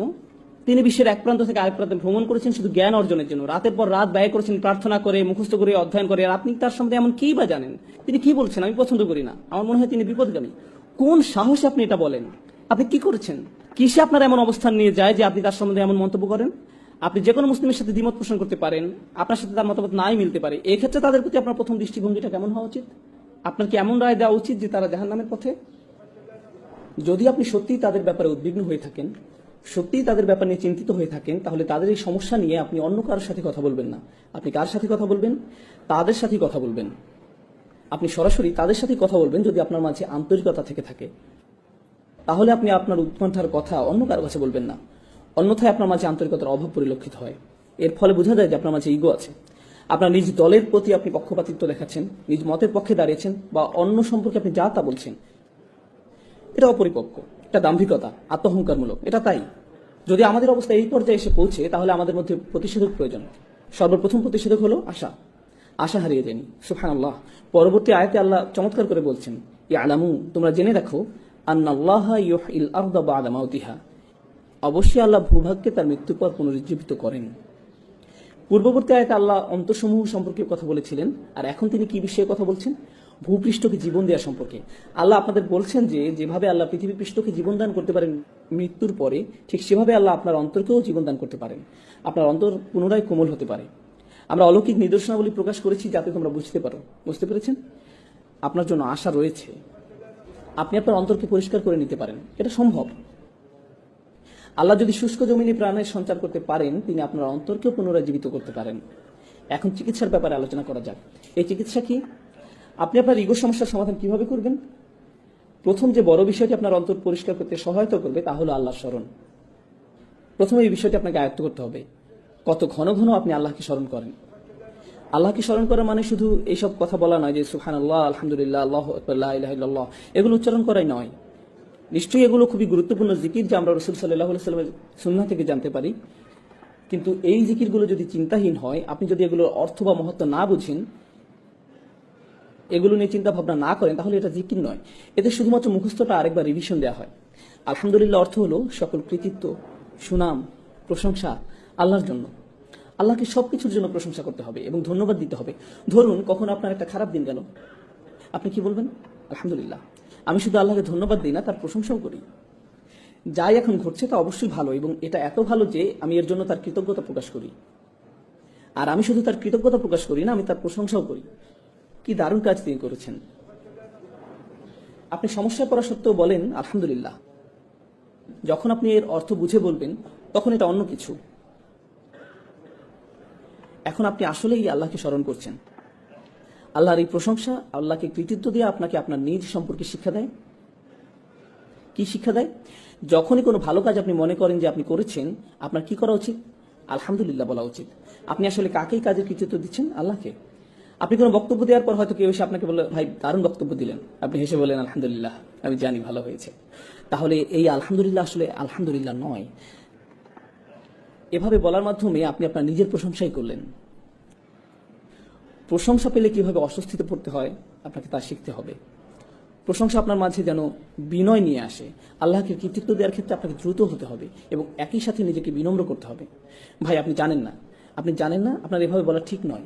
তিনি বিশ্বের এক প্রান্ত থেকে আরেক প্রান্তে ভ্রমণ করেছেন শুধু জ্ঞান অর্জনের জন্য, রাতের পর রাত ব্যয় করেছেন প্রার্থনা করে, মুখস্থ করে, অধ্যয়ন করে। আর আপনি তার সম্বন্ধে এমন কি বা জানেন? তিনি কি বলছেন আমি পছন্দ করি না, আমার মনে হয় তিনি বিপদগামী। কোন সাহসে আপনি এটা বলেন? আপনি কি করেছেন? কিসে আপনার এমন অবস্থান নিয়ে যায় যে আপনি তার সম্বন্ধে এমন মন্তব্য করেন? আপনি যে কোনো মুসলিমের সাথে দ্বিমত পোষণ করতে পারেন, আপনার সাথে তার মতামত নাই মিলতে পারে, এই ক্ষেত্রে তাদের প্রতি আপনার প্রথম দৃষ্টিভঙ্গিটা কেমন হওয়া উচিত? আপনার কি এমন রায় দেওয়া উচিত যে তারা জাহান্নামের পথে? যদি আপনি সত্যিই তাদের ব্যাপারে উদ্বিগ্ন হয়ে থাকেন, সত্যিই তাদের ব্যাপার নিয়ে চিন্তিত হয়ে থাকেন, তাহলে তাদের এই সমস্যা নিয়ে আপনি অন্য কারোর সাথে কথা বলবেন না। আপনি কার সাথে কথা বলবেন? তাদের সাথেই কথা বলবেন। আপনি সরাসরি তাদের সাথে কথা বলবেন যদি আপনার মাঝে আন্তরিকতা থেকে থাকে। তাহলে আপনি আপনার উৎকণ্ঠার কথা অন্য কারো কাছে বলবেন না। অন্যথায় আপনার মাঝে আন্তরিকতার অভাব পরিলক্ষিত হয়। এর ফলে বোঝা যায় যে আপনার মাঝে ইগো আছে। আপনার নিজ দলের প্রতি আপনি পক্ষপাতিত্ব দেখাচ্ছেন, নিজ মতের পক্ষে দাঁড়িয়েছেন, বা অন্য সম্পর্কে আপনি যা তা বলছেন। এটা অপরিপক্ক, এটা দাম্ভিকতা, আত্মহংকারমূলক। এটা তাই যদি আমাদের অবস্থা এই পর্যায়ে এসে পৌঁছে, তাহলে আমাদের মধ্যে প্রতিষেধক প্রয়োজন। সর্বপ্রথম প্রতিষেধক হলো আশা হারিয়ে যায়নি। সুবহানাল্লাহ। পরবর্তী আয়াতে আল্লাহ চমৎকার করে বলছেন, ইয়ালামু, তোমরা জেনে রাখো, আন্নাল্লাহা ইউহয়িল আরদা বা'দা মাউতিহা, অবশ্যই আল্লাহ ভূভাগকে তার মৃত্যুর পর পুনরুজ্জীবিত করেন। পূর্ববর্তী আয়াতে আল্লাহ অন্তসমূহ সম্পর্কে কথা বলেছিলেন, আর এখন তিনি কি বিষয়ে কথা বলছেন? ভূপৃষ্ঠকে জীবন দেওয়া সম্পর্কে। আল্লাহ আপনাদের বলছেন যে যেভাবে আল্লাহ পৃথিবী পৃষ্ঠকে জীবন দান করতে পারেন মৃত্যুর পরে, ঠিক সেভাবে আল্লাহ আপনার অন্তরকেও জীবন দান করতে পারেন। আপনার অন্তর পুনরায় কোমল হতে পারে। আমরা অলৌকিক নিদর্শনাবলী প্রকাশ করেছি যাতে তোমরা বুঝতে পারো। বুঝতে পেরেছেন? আপনার জন্য আশা রয়েছে, আপনি আপনার অন্তরকে পরিষ্কার করে নিতে পারেন। এটা সম্ভব। আল্লাহ যদি শুষ্ক জমিনে প্রাণের সঞ্চার করতে পারেন, তিনি আপনার অন্তরকেও পুনরায় জীবিত করতে পারেন। এখন চিকিৎসার ব্যাপারে আলোচনা করা যাক। এই চিকিৎসা কি? আপনি আপনার ইগো সমস্যার সমাধান কিভাবে করবেন? প্রথম যে বড় বিষয়টি আপনার অন্তর পরিষ্কার করতে সহায়তা করবে তা হলো আল্লাহর স্মরণ। প্রথমে এই বিষয়টি আপনাকে আয়ত্ত করতে হবে। কত ঘন ঘন আপনি আল্লাহকে স্মরণ করেন। আল্লাহকে স্মরণ করা মানে শুধু এইসব কথা বলা নয় যে সুবহানাল্লাহ, আলহামদুলিল্লাহ, আল্লাহু আকবার, লা ইলাহা ইল্লাল্লাহ, এগুলো উচ্চারণ করাই নয়। নিশ্চয়ই এগুলো খুবই গুরুত্বপূর্ণ জিকির, যা আমরা রাসূল সাল্লাল্লাহু আলাইহি ওয়াসাল্লামের সুন্নাহ থেকে জানতে পারি। কিন্তু এই জিকিরগুলো যদি চিন্তাহীন হয়, আপনি যদি এগুলোর অর্থ বা মহত্ব না বুঝেন, এগুলো নিয়ে চিন্তা ভাবনা না করেন, তাহলে এটা জিকির নয়। এতে শুধুমাত্র মুখস্থটা আরেকবার রিভিশন দেওয়া হয়। আলহামদুলিল্লাহ অর্থ হলো সকল কৃতিত্ব, সুনাম, প্রশংসা আল্লাহর জন্য। আল্লাহকে সবকিছুর জন্য প্রশংসা করতে হবে এবং ধন্যবাদ দিতে হবে। ধরুন কখন আপনার একটা খারাপ দিন গেল, আপনি কি বলবেন? আলহামদুলিল্লাহ। আমি শুধু আল্লাহকে ধন্যবাদ দিই না, তার প্রশংসাও করি। যাই এখন ঘটছে তা অবশ্যই ভালো, এবং এটা এত ভালো যে আমি এর জন্য তার কৃতজ্ঞতা প্রকাশ করি। আর আমি শুধু তার কৃতজ্ঞতা প্রকাশ করি না, আমি তার প্রশংসাও করি। কি দারুণ কাজ তিনি করেছেন। আপনি সমস্যায় পড়া সত্ত্বেও বলেন আলহামদুলিল্লাহ। যখন আপনি এর অর্থ বুঝে বলবেন, তখন এটা অন্য কিছু। এখন আপনি আসলেই আল্লাহকে স্মরণ করছেন। আল্লাহর এই প্রশংসা, আল্লাহকে কৃতিত্ব দিয়ে আপনাকে আপনার নিজ সম্পর্কে শিক্ষা দেয়। কি শিক্ষা দেয়? যখনই কোনো ভালো কাজ আপনি মনে করেন যে আপনি করেছেন, আপনার কি করা উচিত? আলহামদুলিল্লাহ বলা উচিত। আপনি আসলে কাকেই কাজের কৃতিত্ব দিচ্ছেন? আল্লাহকে। আপনি কোনো বক্তব্য দেওয়ার পর হয়তো কেউ এসে আপনাকে বলল, ভাই দারুণ বক্তব্য দিলেন, আপনি হেসে বলেন আলহামদুলিল্লাহ, আমি জানি ভালো হয়েছে। তাহলে এই আলহামদুলিল্লাহ আসলে আলহামদুলিল্লাহ নয়। এভাবে বলার মাধ্যমে আপনি আপনার নিজের প্রশংসাই করলেন। প্রশংসা পেলে কিভাবে অস্বস্তিতে পড়তে হয়, আপনাকে তা শিখতে হবে। প্রশংসা আপনার মাঝে যেন বিনয় নিয়ে আসে। আল্লাহকে কৃতিত্ব দেওয়ার ক্ষেত্রে আপনাকে দ্রুত হতে হবে এবং একই সাথে নিজেকে বিনম্র করতে হবে। ভাই আপনি জানেন না, আপনার এভাবে বলা ঠিক নয়।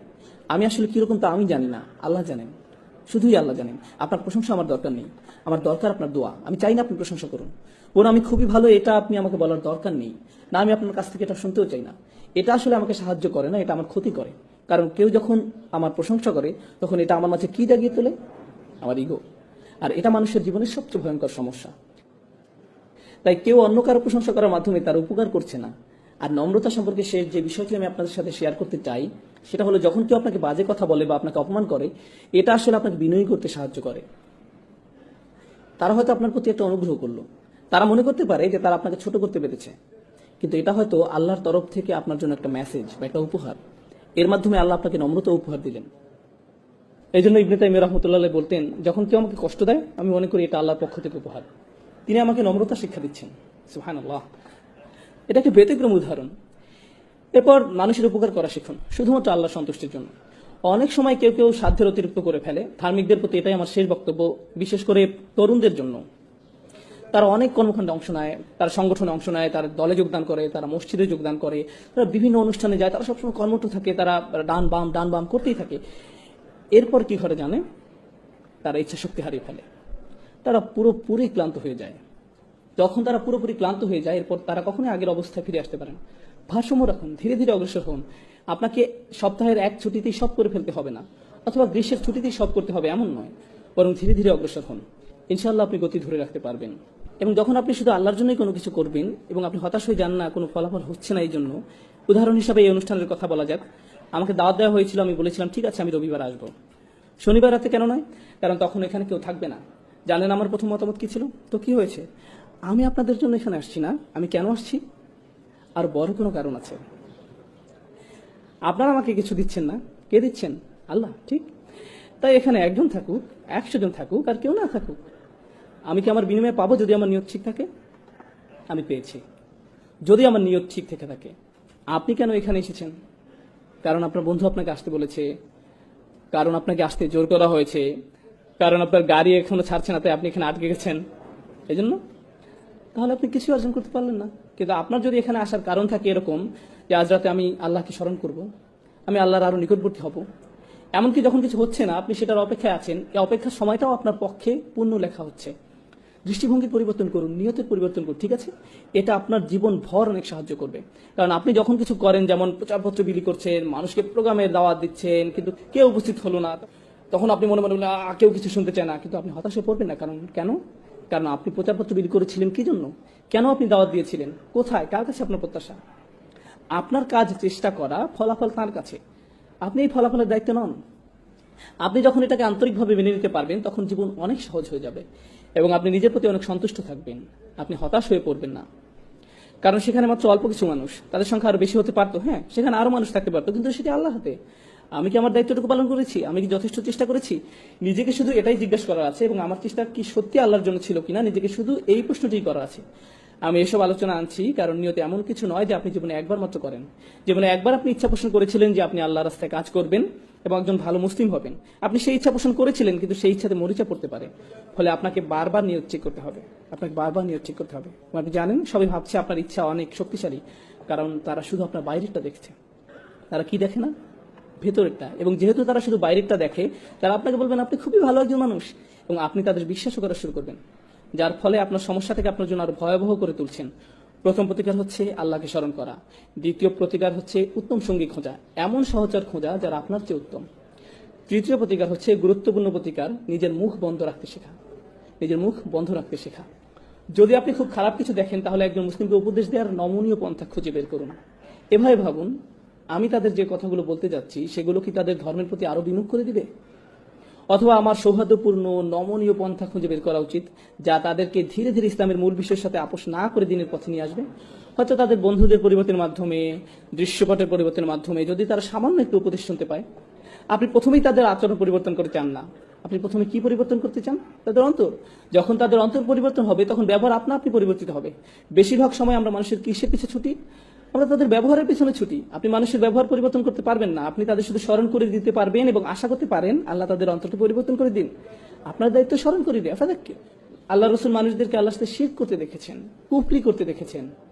আমি আসলে কিরকম তা আমি জানি না, আল্লাহ জানেন, শুধুই আল্লাহ জানেন। আপনার প্রশংসা আমার দরকার নেই, আমার দরকার আপনার দোয়া। আমি চাই না আপনি প্রশংসা করুন, ওর আমি খুবই ভালো এটা আপনি আমাকে বলার দরকার নেই। না, আমি আপনার কাছ থেকে এটা শুনতেও চাই না। এটা আসলে আমাকে সাহায্য করে না, এটা আমার ক্ষতি করে। কারণ কেউ যখন আমার প্রশংসা করে, তখন এটা আমার মাঝে কি জাগিয়ে তোলে? আমার ইগো। আর এটা মানুষের জীবনের সবচেয়ে ভয়ঙ্কর সমস্যা। তাই কেউ অন্য কারো প্রশংসা করার মাধ্যমে তার উপকার করছে না। আর নম্রতা সম্পর্কে শেষ যে বিষয়টি আমি আপনাদের সাথে শেয়ার করতে চাই, সেটা হলো যখন কেউ আপনাকে বাজে কথা বলে বা আপনাকে অপমান করে, এটা আসলে আপনাকে বিনয়ী করতে সাহায্য করে। তারা হয়তো আপনার প্রতি একটা অনুগ্রহ করলো, তারা মনে করতে পারে যে তারা আপনাকে ছোট করতে পেরেছে, কিন্তু এটা হয়তো আল্লাহর তরফ থেকে আপনার জন্য একটা মেসেজ বা একটা উপহার। এর মাধ্যমে আল্লাহ আপনাকে নম্রতা উপহার দিলেন। এই জন্য ইবনে তাইমিয়া রাহমাতুল্লাহ আলাইহি বলতেন, যখন কেউ আমাকে কষ্ট দেয়, আমি মনে করি এটা আল্লাহর পক্ষ থেকে উপহার। তিনি আমাকে নম্রতা শিক্ষা দিচ্ছেন। সুবহানাল্লাহ। এটা একটা ব্যতিক্রম উদাহরণ। এরপর মানুষের উপকার করা শিখুন, শুধুমাত্র আল্লাহর সন্তুষ্টির জন্য। অনেক সময় কেউ কেউ সাধ্যের অতিরিক্ত করে ফেলে। ধার্মিকদের প্রতি এটাই আমার শেষ বক্তব্য, বিশেষ করে তরুণদের জন্য। তারা অনেক কর্মকাণ্ডে অংশ নেয়, তারা সংগঠনে অংশ নেয়, তারা দলে যোগদান করে, তারা মসজিদে যোগদান করে, তারা বিভিন্ন অনুষ্ঠানে যায়, তারা সবসময় কর্মঠ থাকে, তারা ডান বাম করতেই থাকে। এরপর কি ঘটে জানে? তারা ইচ্ছা শক্তি হারিয়ে ফেলে, তারা পুরোপুরি ক্লান্ত হয়ে যায়। যখন তারা পুরোপুরি ক্লান্ত হয়ে যায়, এরপর তারা কখনোই আগের অবস্থায় ফিরে আসতে পারে না। ভারসাম্য রাখুন, ধীরে ধীরে অগ্রসর হন। আপনাকে সপ্তাহের এক ছুটিতেই সব করে ফেলতে হবে না, অথবা গ্রীষ্মের ছুটিতেই সব করতে হবে এমন নয়, বরং ধীরে ধীরে অগ্রসর হন। ইনশাআল্লাহ আপনি গতি ধরে রাখতে পারবেন। এবং যখন আপনি শুধু আল্লাহর জন্যই কোনো কিছু করবেন এবং আপনি হতাশ হয়ে যান না, কোনো ফলাফল হচ্ছে না, এই জন্য উদাহরণ হিসাবে এই অনুষ্ঠানের কথা বলা যাক। আমাকে দাওয়াত দেওয়া হয়েছিল, আমি বলেছিলাম ঠিক আছে আমি রবিবার আসবো। শনিবার রাতে কেন নয়? কারণ তখন এখানে কেউ থাকবে না। জানেন আমার প্রথম মতামত কি ছিল? তো কি হয়েছে? আমি আপনাদের জন্য এখানে আসছি না। আমি কেন আসছি? আর বড় কোনো কারণ আছে। আপনারা আমাকে কিছু দিচ্ছেন না, কে দিচ্ছেন? আল্লাহ। ঠিক তাই এখানে একজন থাকুক, 100 জন থাকুক, আর কেউ না থাকুক, আমি কি আমার বিনিময়ে পাবো? যদি আমার নিয়ত ঠিক থাকে, আমি পেয়েছি। যদি আমার নিয়ত ঠিক থেকে থাকে। আপনি কেন এখানে এসেছেন? কারণ আপনার বন্ধু আপনাকে আসতে বলেছে, কারণ আপনাকে আসতে জোর করা হয়েছে, কারণ আপনার গাড়ি এখনো ছাড়ছে না, তাই আপনি এখানে আটকে গেছেন, এই জন্য? তাহলে আপনি কিছু অর্জন করতে পারলেন না। কিন্তু আপনার যদি এখানে আসার কারণ থাকে এরকম যে আজ রাতে আমি আল্লাহকে স্মরণ করব, আমি আল্লাহর আরো নিকটবর্তী হব, এমনকি যখন কিছু হচ্ছে না আপনি সেটার অপেক্ষায় আছেন, এই অপেক্ষার সময়টাও আপনার পক্ষে পুণ্য লেখা হচ্ছে। দৃষ্টিভঙ্গি পরিবর্তন করুন, নিয়তের পরিবর্তন করুন, ঠিক আছে? এটা আপনার জীবন ভর অনেক সাহায্য করবে। কারণ আপনি যখন কিছু করেন, যেমন প্রচারপত্র বিলি করছেন, মানুষকে প্রোগ্রামের দাওয়াত দিচ্ছেন, কিন্তু কেউ উপস্থিত হলো না, তখন আপনি মনে মনে বললেন কেউ কিছু শুনতে চায় না, কিন্তু আপনি হতাশ হয়ে পড়বেন না। কারণ আপনি প্রচারপত্র বিলি করেছিলেন কি জন্য? কেন আপনি দাওয়াত দিয়েছিলেন? কোথায়? কার কাছে আপনার প্রত্যাশা? আপনার কাজ চেষ্টা করা, ফলাফল তার কাছে। আপনি এই ফলাফলের দায়িত্ব নন। আপনি যখন এটাকে আন্তরিকভাবে মেনে নিতে পারবেন, তখন জীবন অনেক সহজ হয়ে যাবে এবং আপনি নিজের প্রতি অনেক সন্তুষ্ট থাকবেন। আপনি হতাশ হয়ে পড়বেন না। কারণ সেখানে মাত্র অল্প কিছু মানুষ, তাদের সংখ্যা আরো বেশি হতে পারতো। হ্যাঁ, সেখানে আরো মানুষ থাকতে পারতো, কিন্তু সেটি আল্লাহর হাতে। আমি কি আমার দায়িত্বটুকু পালন করেছি? আমি কি যথেষ্ট চেষ্টা করেছি? নিজেকে শুধু এটাই জিজ্ঞাসা করার আছে, এবং আমার চেষ্টা কি সত্যি আল্লাহর জন্য ছিল কিনা, নিজেকে শুধু এই প্রশ্নটি করা আছে। আমি এসব আলোচনা আনছি কারণ নিয়ত এমন কিছু নয় যে আপনি জীবনে একবার মাত্র করেন। জীবনে একবার আপনি ইচ্ছা পোষণ করেছিলেন যে আপনি আল্লাহর রাস্তায় কাজ করবেন এবং একজন ভালো মুসলিম হবেন। আপনি সেই ইচ্ছা পোষণ করেছিলেন, কিন্তু সেই ইচ্ছাতে মরিচা পড়তে পারে। ফলে আপনাকে বারবার নিয়ত ঠিক করতে হবে, আপনাকে বারবার নিয়ত ঠিক করতে হবে। আপনি জানেন, সবাই ভাবছে আপনার ইচ্ছা অনেক শক্তিশালী, কারণ তারা শুধু আপনার বাইরেরটা দেখছে। তারা কি দেখে না? ভেতরেরটা। এবং যেহেতু তারা শুধু বাইরেরটা দেখে, তারা আপনাকে বলবেন আপনি খুবই ভালো একজন মানুষ, এবং আপনি তাদের বিশ্বাসও করা শুরু করবেন, যার ফলে আপনার সমস্যা থেকে আপনার জন্য আরো ভয়াবহ করে তুলছেন। প্রথম প্রতিকার হচ্ছে আল্লাহকে স্মরণ করা। দ্বিতীয় প্রতিকার হচ্ছে উত্তম সঙ্গী খোঁজা, এমন সহচর খোঁজা যারা আপনার চেয়ে উত্তম। তৃতীয় প্রতিকার হচ্ছে গুরুত্বপূর্ণ প্রতিকার, নিজের মুখ বন্ধ রাখতে শেখা। নিজের মুখ বন্ধ রাখতে শেখা। যদি আপনি খুব খারাপ কিছু দেখেন, তাহলে একজন মুসলিমকে উপদেশ দেওয়ার নমনীয় পন্থা খুঁজে বের করুন। এভাবে ভাবুন, আমি তাদের যে কথাগুলো বলতে যাচ্ছি সেগুলো কি তাদের ধর্মের প্রতি আরো বিমুখ করে দিবে? অথবা আমার সৌহার্দ্যপূর্ণ নমনীয় পন্থা খুঁজে বের করা উচিত, যা তাদেরকে ধীরে ধীরে ইসলামের মূল বিষয়ের সাথে আপোষ না করে দিনের পথে নিয়ে আসবে। হয়তো তাদের বন্ধুদের পরিবর্তনের মাধ্যমে, দৃশ্যপটের পরিবর্তনের মাধ্যমে, যদি তারা সামান্য একটু উপদেশ শুনতে পায়। আপনি প্রথমেই তাদের আচরণ পরিবর্তন করতে চান না। আপনি প্রথমে কি পরিবর্তন করতে চান? তাদের অন্তর। যখন তাদের অন্তর পরিবর্তন হবে, তখন ব্যবহার আপনা আপনি পরিবর্তিত হবে। বেশিরভাগ সময় আমরা মানুষের কিসের পিছনে ছুটি? আমরা তাদের ব্যবহারের পিছনে ছুটি। আপনি মানুষের ব্যবহার পরিবর্তন করতে পারবেন না, আপনি তাদের শুধু স্মরণ করে দিতে পারবেন এবং আশা করতে পারেন আল্লাহ তাদের অন্তরটা পরিবর্তন করে দিন। আপনার দায়িত্ব স্মরণ করে দেওয়া। ফাদাক্কির। আল্লাহ রসুল মানুষদেরকে আল্লাহর সাথে শিরক করতে দেখেছেন, কুফরি করতে দেখেছেন,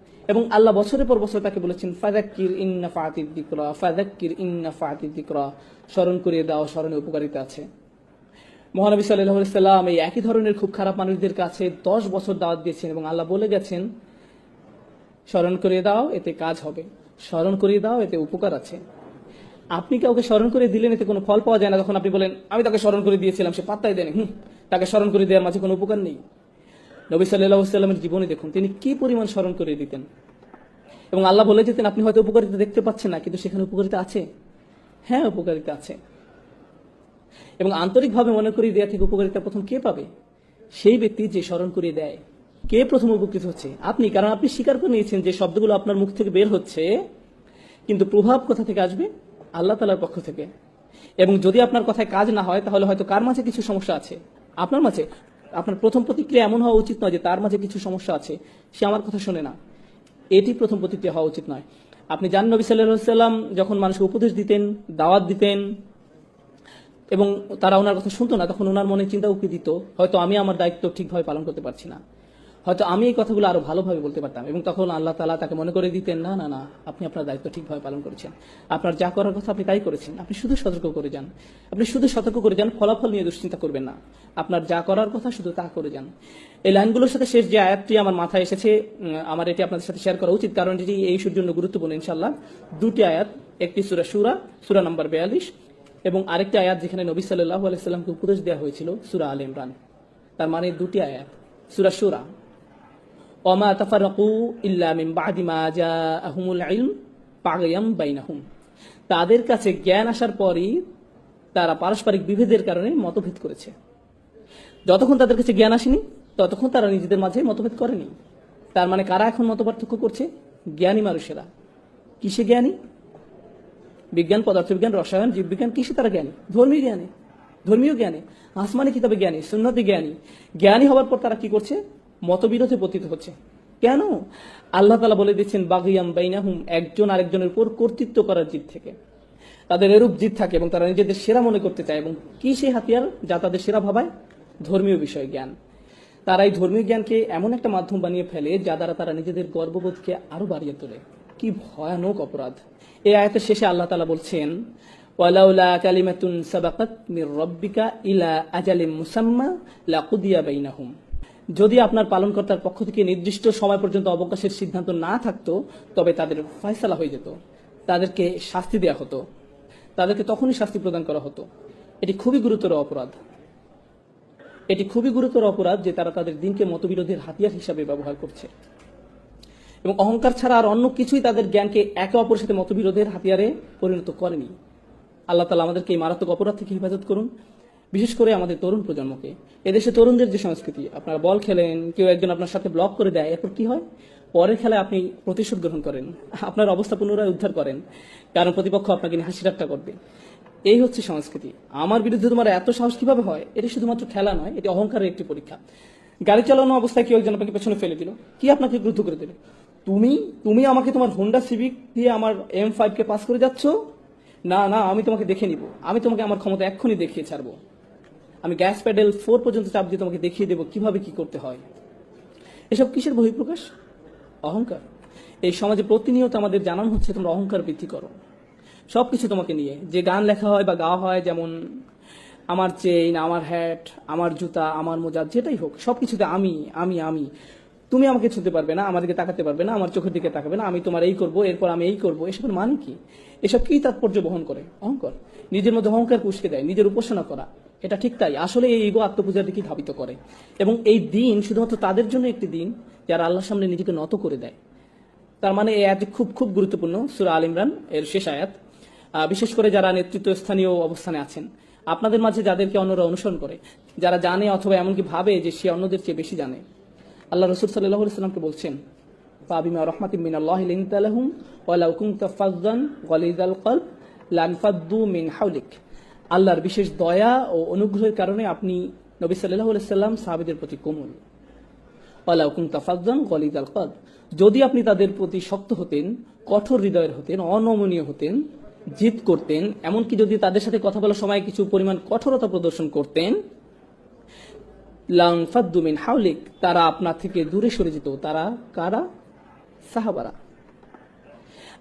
এবং আল্লাহ বছরের পর বছর তাকে বলেছেন ফাদাক্কির ইন্না ফাতিদ যিকরা, ফাদাক্কির ইন্না ফাতিদ যিকরা, স্মরণ করিয়ে দাও, স্মরণে উপকারিতা আছে। মহানবী সাল্লাল্লাহু আলাইহি সাল্লাম এই একই ধরনের খুব খারাপ মানুষদের কাছে 10 বছর দাওয়াত দিয়েছেন, এবং আল্লাহ বলে গেছেন স্মরণ করিয়ে দাও, এতে কাজ হবে। স্মরণ করিয়ে দাও, এতে উপকার আছে। আপনি কাউকে স্মরণ করে দিলেন, এতে কোনো ফল পাওয়া যায় না। তখন আপনি বলেন আমি তাকে স্মরণ করে দিয়েছিলাম, সে পাত্তাই দেয়নি, তাকে স্মরণ করে দেওয়ার মাঝে কোনো উপকার নেই। নবী সাল্লাল্লাহু আলাইহি সাল্লামের জীবনে দেখুন তিনি কি পরিমাণ স্মরণ করে দিতেন, এবং আল্লাহ বলে যেতেন আপনি হয়তো উপকারিতা দেখতে পাচ্ছেন না, কিন্তু সেখানে উপকারিতা আছে। হ্যাঁ, উপকারিতা আছে। এবং আন্তরিকভাবে মনে করি দেয়া থেকে উপকারিতা প্রথম কে পাবে? সেই ব্যক্তি যে স্মরণ করিয়ে দেয়। কে প্রথম উপকৃত হচ্ছে? আপনি, কারণ আপনি স্বীকার করে নিয়েছেন যে শব্দগুলো আপনার মুখ থেকে বের হচ্ছে, কিন্তু প্রভাব কোথা থেকে আসবে? আল্লাহ তাআলার পক্ষ থেকে। এবং যদি আপনার কথায় কাজ না হয়, তাহলে হয়তো কার মাঝে কিছু সমস্যা আছে, আপনার মাঝে। আপনার প্রথম প্রতিক্রিয়া এমন হওয়া উচিত নয় যে তার মাঝে কিছু সমস্যা আছে, সে আমার কথা শোনে না। এটি প্রথম প্রতিক্রিয়া হওয়া উচিত নয়। আপনি জানেন নবী সাল্লাল্লাহু আলাইহি সাল্লাম যখন মানুষকে উপদেশ দিতেন, দাওয়াত দিতেন, এবং তারা ওনার কথা শুনতো না, তখন ওনার মনে চিন্তা উকি দিত হয়তো আমি আমার দায়িত্ব ঠিকভাবে পালন করতে পারছি না, হয়তো আমি এই কথাগুলো আরো ভালোভাবে বলতে পারতাম। এবং তখন আল্লাহ তাআলা তাকে মনে করে দিতেন না না না, আপনি আপনার দায়িত্ব ঠিকভাবে পালন করেছেন, আপনার যা করার কথা আপনি তাই করেছেন, আপনি শুধু সতর্ক করে যান, আপনি শুধু সতর্ক করে যান, ফলাফল নিয়ে দুশ্চিন্তা করবেন না, আপনার যা করার কথা শুধু তা করে যান। এই লাইনগুলোর সাথে শেষ যে আয়াতটি আমার মাথায় এসেছে, আমার এটি আপনাদের সাথে শেয়ার করা উচিত, কারণ এটি এই ইস্যুর জন্য গুরুত্বপূর্ণ। ইনশাআল্লাহ দুটি আয়াত, একটি সূরা শুরা, সূরা নম্বর 42, এবং আরেকটি আয়াত যেখানে নবী সাল্লাল্লাহু আলাইহি সাল্লামকে উপদেশ দেওয়া হয়েছিল, সূরা আলে ইমরান। তার মানে দুটি আয়াত। সূরা শুরা, ওয়ামা তাফারাকু ইল্লা মিন বাদি মা জাআহুমুল ইলম বাগয়াম বাইনাহুম, তাদের কাছে জ্ঞান আসার পরই তারা পারস্পরিক বিভেদের কারণে মতভেদ করেছে। যতক্ষণ তাদের কাছে জ্ঞান আসেনি, ততক্ষণ তারা নিজেদের মাঝে মতভেদ করেনি। তার মানে কারা এখন মতপার্থক্য করছে? জ্ঞানী মানুষেরা। কিসে জ্ঞানী? বিজ্ঞান, পদার্থবিজ্ঞান, রসায়ন, জীববিজ্ঞান, কিসে তারা জ্ঞানী? ধর্মীয় জ্ঞানী, ধর্মীয় জ্ঞানী, আসমানি কিতাবে জ্ঞানী, সুন্নতে জ্ঞানী। জ্ঞানী হওয়ার পর তারা কি করছে? মতবিরোধে পতিত হচ্ছে। কেন? আল্লাহ তাআলা বলে দিচ্ছেন বাগিয়াম বাইনাহুম, একজন আরেকজনের উপর কর্তৃত্ব করার জিদ থেকে। তাদের এরূপ জিদ থাকে এবং তারা নিজেদের সেরা মনে করতে চায়। এবং কি সেই হাতিয়ার যা তাদের সেরা ভাবায়? ধর্মীয় বিষয় জ্ঞান। তারা এই ধর্মীয় জ্ঞানকে এমন একটা মাধ্যম বানিয়ে ফেলে যা দ্বারা তারা নিজেদের গর্ববোধকে আরো বাড়িয়ে তোলে। কি ভয়ানক অপরাধ! এই আয়াতের শেষে আল্লাহ তাআলা বলছেন ওয়ালাউলা কালিমাতুন সাবাকাত মির রাব্বিকা ইলা আজালিম মুসাম্মা লাকুদিয়া বাইনাহুম, যদি আপনার পালনকর্তার পক্ষ থেকে নির্দিষ্ট সময় পর্যন্ত অবকাশের সিদ্ধান্ত না থাকতো, তবে তাদের ফয়সালা হয়ে যেত, তাদেরকে শাস্তি দেয়া হতো, তাদেরকে তখনই শাস্তি প্রদান করা হতো। এটি খুবই গুরুতর অপরাধ। এটি খুবই গুরুতর অপরাধ যে তারা তাদের দিনকে মতবিরোধের হাতিয়ার হিসাবে ব্যবহার করছে, এবং অহংকার ছাড়া আর অন্য কিছুই তাদের জ্ঞানকে একে অপরের সাথে মতবিরোধের হাতিয়ারে পরিণত করেনি। আল্লাহ তাআলা আমাদেরকে এই মারাত্মক অপরাধ থেকে হেফাজত করুন, বিশেষ করে আমাদের তরুণ প্রজন্মকে। এদেশে তরুণদের যে সংস্কৃতি, আপনারা বল খেলেন, কেউ একজন আপনার সাথে ব্লক করে দেয়, এরপর কি হয়? পরের খেলায় আপনি প্রতিশোধ গ্রহণ করেন, আপনার অবস্থা পুনরায় উদ্ধার করেন, কারণ প্রতিপক্ষ আপনাকে নিয়ে হাসি ঠাট্টা করবে। এই হচ্ছে সংস্কৃতি। আমার বিরুদ্ধে তোমার এত সাহস কিভাবে হয়? এটি শুধুমাত্র খেলা নয়, এটি অহংকারের একটি পরীক্ষা। গাড়ি চালানো অবস্থায় কেউ একজন আপনাকে পেছনে ফেলে দিল, কি আপনাকে ক্রুদ্ধ করে দিল? তুমি তুমি আমাকে তোমার হোন্ডা সিভিক দিয়ে আমার M5 কে পাস করে যাচ্ছ? না না, আমি তোমাকে দেখে নিব, আমি তোমাকে আমার ক্ষমতা এক্ষুনি দেখিয়ে ছাড়বো। আমি গ্যাস প্যাডেল 4 পর্যন্ত চাপ দিয়ে তোমাকে দেখিয়ে দেবো কিভাবে কি করতে হয়। এসব কিসের বহিঃপ্রকাশ? অহংকার। এই সমাজে প্রতিনিয়ত আমাদের জানানো হচ্ছে তোমরা অহংকার বৃদ্ধি করো। সবকিছু তোমাকে নিয়ে, যে গান লেখা হয় বা গাওয়া হয়, যেমন আমার চেইন, আমার হ্যাট, আমার জুতা, আমার মোজা, যেটাই হোক সবকিছুতে আমি আমি আমি। তুমি আমাকে ছুঁতে পারবে না, আমাদেরকে তাকাতে পারবে না, আমার চোখের দিকে তাকাবে না, আমি তোমার এই করবো, এরপর আমি এই করবো। এসবের মানে কি? এসব কি তাৎপর্য বহন করে? অহংকার। নিজের মধ্যে অহংকার পুষকে দেয়, নিজের উপাসনা করা। এটা ঠিক তাই, আসলে এই ইগো আত্মপূজার দিকে ধাবিত করে। এবং এই দিন শুধুমাত্র তাদের জন্য একটি দিন যারা আল্লাহর সামনে নিজেকে নত করে দেয়। তার মানে এই আয়াত খুব খুব গুরুত্বপূর্ণ। সূরা আল ইমরান এর শেষ আয়াত। বিশেষ করে যারা নেতৃত্বস্থানীয় অবস্থানে আছেন, আপনাদের মাঝে যাদেরকে অন্যরা অনুসরণ করে, যারা জানে অথবা এমনকি ভাবে যে সে অন্যদের চেয়ে বেশি জানে, আল্লাহ রাসূল সাল্লাল্লাহু আলাইহি সাল্লামকে বলছেন, ফাবিমা রাহমাতিন মিনাল্লাহি লিনতা লাহুম ওয়া লাউ কুনতা ফাযযান গালিযাল কলব লানফাদ্দু মিন হাওলিক। আল্লাহর বিশেষ দয়া ও অনুগ্রহের কারণে আপনি নবী সাল্লাল্লাহু আলাইহি সাল্লাম সাহাবীদের প্রতি কোমল। ওয়া লাউ কুনতা ফাযযান গালিযাল কলব, যদি আপনি তাদের প্রতি শক্ত হতেন, কঠোর হৃদয়ের হতেন, অনমনীয় হতেন, জিদ করতেন, এমনকি যদি তাদের সাথে কথা বলার সময় কিছু পরিমাণ কঠোরতা প্রদর্শন করতেন, লানফাদ্দু মিন হাওলিক, তারা আপনার থেকে দূরে সরে যেত। তারা কারা? সাহাবারা।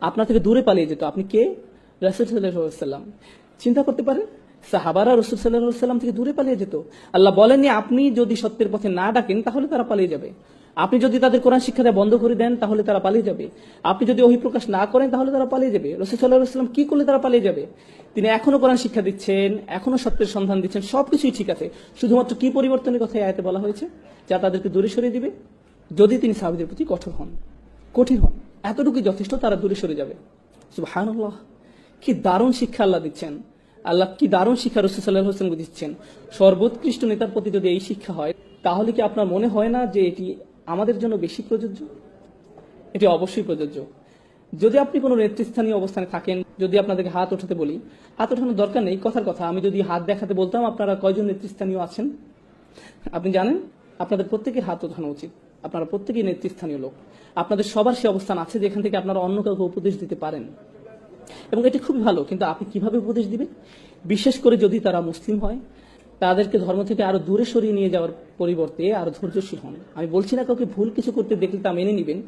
আপনার থেকে দূরে পালিয়ে যেত। আপনি কে? রাসূল সাল্লাল্লাহু আলাইহি ওয়াসাল্লাম। চিন্তা করতে পারেন, সাহাবারা রাসূল সাল্লাল্লাহু আলাইহি ওয়াসাল্লাম থেকে দূরে পালিয়ে যেত। আল্লাহ বলেননি আপনি যদি সত্যের পথে না ডাকেন তাহলে তারা পালিয়ে যাবে। আপনি যদি তাদের কোরআন শিক্ষা দেওয়া বন্ধ করে দেন তাহলে তারা পালিয়ে যাবে। আপনি যদি ওহী প্রকাশ না করেন তাহলে তারা পালিয়ে যাবে। রাসূল সাল্লাল্লাহু আলাইহি ওয়াসাল্লাম কি করলে তারা পালিয়ে যাবে? তিনি এখনো কোরআন শিক্ষা দিচ্ছেন, এখনো সত্যের সন্ধান দিচ্ছেন, সবকিছুই ঠিক আছে। শুধুমাত্র কি পরিবর্তনের কথা এই আয়াতে বলা হয়েছে? যা তাদেরকে দূরে সরিয়ে দিবে। যদি তিনি সাহাবীদের প্রতি কঠোর হন, কঠিন হন, এতটুকুই যথেষ্ট, তারা দূরে সরে যাবে। সুবহানাল্লাহ, কি দারুণ শিক্ষা আল্লাহ দিচ্ছেন। আল্লাহ কি দারুণ শিক্ষা রাসূল সাল্লাল্লাহু আলাইহি ওয়াসাল্লামকে দিচ্ছেন। সর্বোৎকৃষ্ট নেতার প্রতি যদি এই শিক্ষা হয়, তাহলে কি আপনার মনে হয় না যে এটি আমাদের জন্য বেশি প্রযোজ্য? এটি অবশ্যই প্রযোজ্য। যদি আপনি কোনো নেতৃস্থানীয় অবস্থানে থাকেন, যদি আপনাদেরকে হাত ওঠাতে বলি, হাত ওঠানোর দরকার নেই, কথার কথা। আমি যদি হাত দেখাতে বলতাম আপনারা কয়জন নেতৃস্থানীয় আছেন আপনি জানেন? আপনাদের প্রত্যেকের হাত ওঠানো উচিত। আপনারা প্রত্যেকেই নেতৃস্থানীয় লোক। আপনাদের সবার সে অবস্থান আছে যেখান থেকে আপনারা অন্য কাউকে উপদেশ দিতে পারেন, এবং এটি খুবই ভালো। কিন্তু আপনি কিভাবে উপদেশ দিবেন? বিশেষ করে যদি তারা মুসলিম হয়, তাদেরকে ধর্ম থেকে আরো দূরে সরিয়ে নিয়ে যাওয়ার পরিবর্তে আরো ধৈর্যশীল হন। আমি বলছি না কাউকে ভুল কিছু করতে দেখলে তা মেনে নিবেন।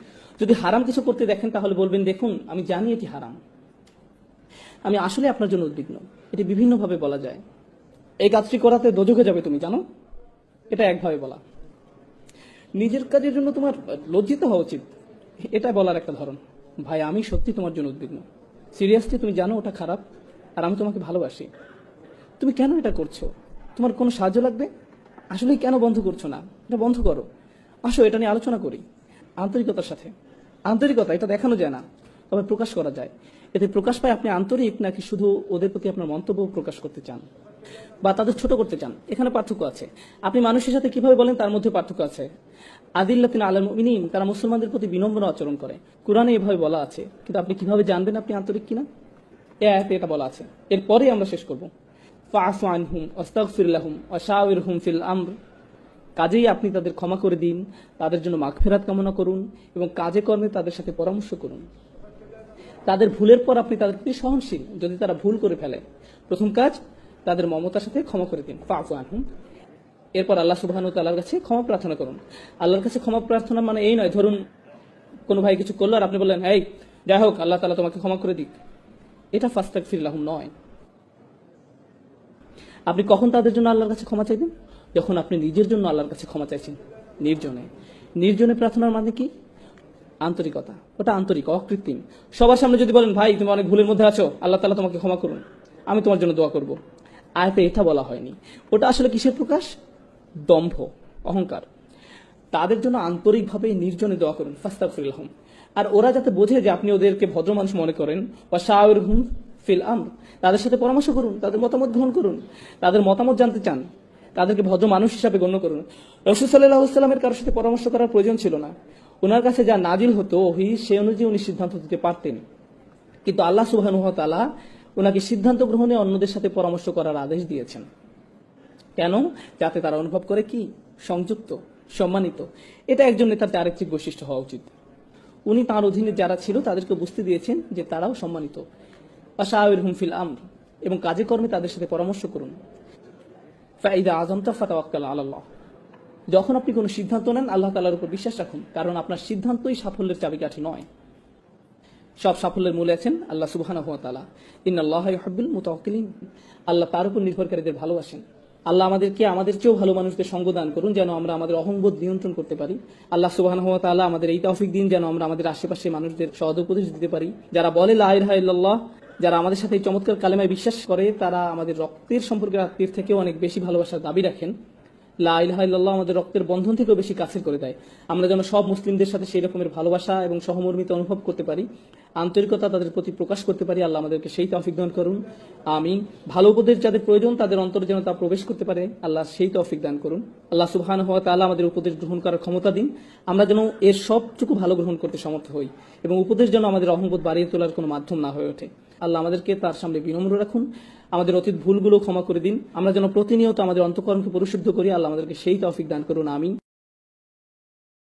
যদি হারাম কিছু করতে দেখেন তাহলে বলবেন, দেখুন আমি জানি এটি হারাম, আমি আসলে আপনার জন্য উদ্বিগ্ন। এটি বিভিন্নভাবে বলা যায়। এই কাজটি করাতে দোজখে যাবে তুমি জানো, এটা একভাবে বলা। নিজের কাজের জন্য তোমার লজ্জিত হওয়া উচিত, এটা বলার একটা ধরন। ভাই আমি সত্যি তোমার জন্য উদ্বিগ্ন, সিরিয়াসলি তুমি জানো ওটা খারাপ, আর আমি তোমাকে ভালোবাসি। তুমি কেন এটা করছো? তোমার কোনো সাহায্য লাগবে? আসলে কেন বন্ধ করছো না? এটা বন্ধ করো, আসো এটা নিয়ে আলোচনা করি আন্তরিকতার সাথে। আন্তরিকতা এটা দেখানো যায় না, তবে প্রকাশ করা যায়। এতে প্রকাশ পায় আপনি আন্তরিক নাকি শুধু ওদের প্রতি আপনার মন্তব্য প্রকাশ করতে চান বা তাদের ছোট করতে চান। এখানে পার্থক্য আছে। আপনি মানুষের সাথে কিভাবে বলেন তার মধ্যে পার্থক্য আছে। আদিল্লাতিন আলাল মুমিনিন, তারা মুসলমানদের প্রতি বিনম্র আচরণ করে। কুরআনে এভাবে বলা আছে, কিন্তু আপনি কিভাবে জানবেন আপনি আন্তরিক কিনা? এই আয়াতে এটা বলা আছে। এরপরে আমরা শেষ করব। ফাআফু আনহুম ওয়াস্তাগফির লাহুম ওয়াশাওিরহুম ফিল আমর, কাজেই আপনি তাদের ক্ষমা করে দিন, তাদের জন্য মাগফিরাত কামনা করুন এবং কাজে কর্মে তাদের সাথে পরামর্শ করুন। তাদের ভুলের পর আপনি তাদের প্রতি সহনশীল যদি তারা ভুল করে ফেলে। প্রথম কাজ, তাদের মমতার সাথে ক্ষমা করে দিন। ফাআফু আনহুম। এরপর আল্লাহ সুবহানাহু ওয়া তাআলার কাছে ক্ষমা প্রার্থনা করুন। আল্লাহর কাছে ক্ষমা প্রার্থনা মানে এই নয়, ধরুন কোনো ভাই কিছু করলো আর আপনি বললেন, এই যাই হোক আল্লাহ তাআলা তোমাকে ক্ষমা করে দিক। এটা ফাস্তাগফির লাহুম নয়। আপনি কখন তাদের জন্য আল্লাহর কাছে ক্ষমা চাইবেন? যখন আপনি নিজের জন্য আল্লাহর কাছে ক্ষমা চাইছেন, নির্জনে। নির্জনে প্রার্থনার মানে কি? আন্তরিকতা। ওটা আন্তরিক, অকৃত্রিম। সবার সামনে যদি বলেন, ভাই তুমি অনেক ভুলের মধ্যে আছো, আল্লাহ তাআলা তোমাকে ক্ষমা করুন, আমি তোমার জন্য দোয়া করব, আয়াতে এটা বলা হয়নি। ওটা আসলে কিসের প্রকাশ? দম্ভ, অহংকার। তাদের জন্য আন্তরিকভাবে নির্জনে দোয়া করুন, ফাস্তাগফির লাহুম। আর ওরা যাতে বোঝে যে আপনি ওদেরকে ভদ্র মানুষ মনে করেন, ওয়াশাওিরহুম ফিল আমর, তাদের সাথে পরামর্শ করুন, তাদের মতামত গ্রহণ করুন, তাদের মতামত জানতে চান, তাদেরকে ভদ্র মানুষ হিসাবে গণ্য করুন। রাসূল সাল্লাল্লাহু আলাইহি ওয়াসাল্লামের কারোর সাথে পরামর্শ করার প্রয়োজন ছিল না। ওনার কাছে যা নাজিল হতো ওহী, সে অনুযায়ী উনি সিদ্ধান্ত দিতে পারতেন। কিন্তু আল্লাহ সুবহানাহু ওয়া তাআলা ওনাকে সিদ্ধান্ত গ্রহণে অন্যদের সাথে পরামর্শ করার আদেশ দিয়েছেন। কেন? যাতে তারা অনুভব করে কি সংযুক্ত, সম্মানিত। এটা একজন নেতার চারিত্রিক বৈশিষ্ট্য হওয়া উচিত। উনি তাঁর অধীনে যারা ছিল তাদেরকে বুঝতে দিয়েছেন যে তারাও সম্মানিত। ওয়াশাওিরহুম ফিল আমর, এবং কাজে কর্মে তাদের সাথে পরামর্শ করুন। ফাইদা আযমতা ফাতাওয়াক্কাল আলাল্লাহ, যখন আপনি কোনো সিদ্ধান্ত নেন আল্লাহ তাআলার উপর বিশ্বাস রাখুন, কারণ আপনার সিদ্ধান্তই সাফল্যের চাবিকাঠি নয়। সব সাফল্যের মূলে আছেন আল্লাহ সুবহানাহু ওয়া তাআলা। ইন্নাল্লাহা ইউহিব্বুল মুতাওয়াক্কিলিন, আল্লাহ তার উপর নির্ভরকারীদের ভালোবাসেন। আল্লাহ আমাদেরকে আমাদের চেয়েও ভালো মানুষদের সঙ্গ দান করুন, যেন আমরা আমাদের অহংবোধ নিয়ন্ত্রণ করতে পারি। আল্লাহ সুবহানাহু ওয়া তাআলা আমাদের এই তৌফিক দিন, যেন আমরা আমাদের আশেপাশে মানুষদের সদ উপদেশ দিতে পারি। যারা বলে লা ইলাহা ইল্লাল্লাহ, যারা আমাদের সাথে এই চমৎকার কালেমায় বিশ্বাস করে, তারা আমাদের রক্তের সম্পর্কের আত্মীয়ের থেকেও অনেক বেশি ভালোবাসার দাবি রাখেন। লা ইলাহা ইল্লাল্লাহ আমাদের রক্তের বন্ধন থেকেও বেশি কাছের করে দেয়। আমরা যেন সব মুসলিমদের সাথে সেই রকমের ভালোবাসা এবং সহমর্মিতা অনুভব করতে পারি, আন্তরিকতা তাদের প্রতি প্রকাশ করতে পারি। আল্লাহ আমাদেরকে সেই তৌফিক দান করুন, আমিন। ভালো উপদেশ যাদের প্রয়োজন তাদের অন্তরে যেন তা প্রবেশ করতে পারে, আল্লাহ সেই তৌফিক দান করুন। আল্লাহ সুবহানাহু ওয়া তাআলা আমাদের উপদেশ গ্রহণ করার ক্ষমতা দিন, আমরা যেন এর সবটুকু ভালো গ্রহণ করতে সমর্থ হই, এবং উপদেশ যেন আমাদের অহংবোধ বাড়িয়ে তোলার কোনো মাধ্যম না হয়ে ওঠে। আল্লাহ আমাদেরকে তার সামনে বিনম্র রাখুন, আমাদের অতীত ভুলগুলো ক্ষমা করে দিন, আমরা যেন প্রতিনিয়ত আমাদের অন্তঃকরণকে পরিশুদ্ধ করি। আল্লাহ আমাদেরকে সেই তৌফিক দান করুন, আমিন।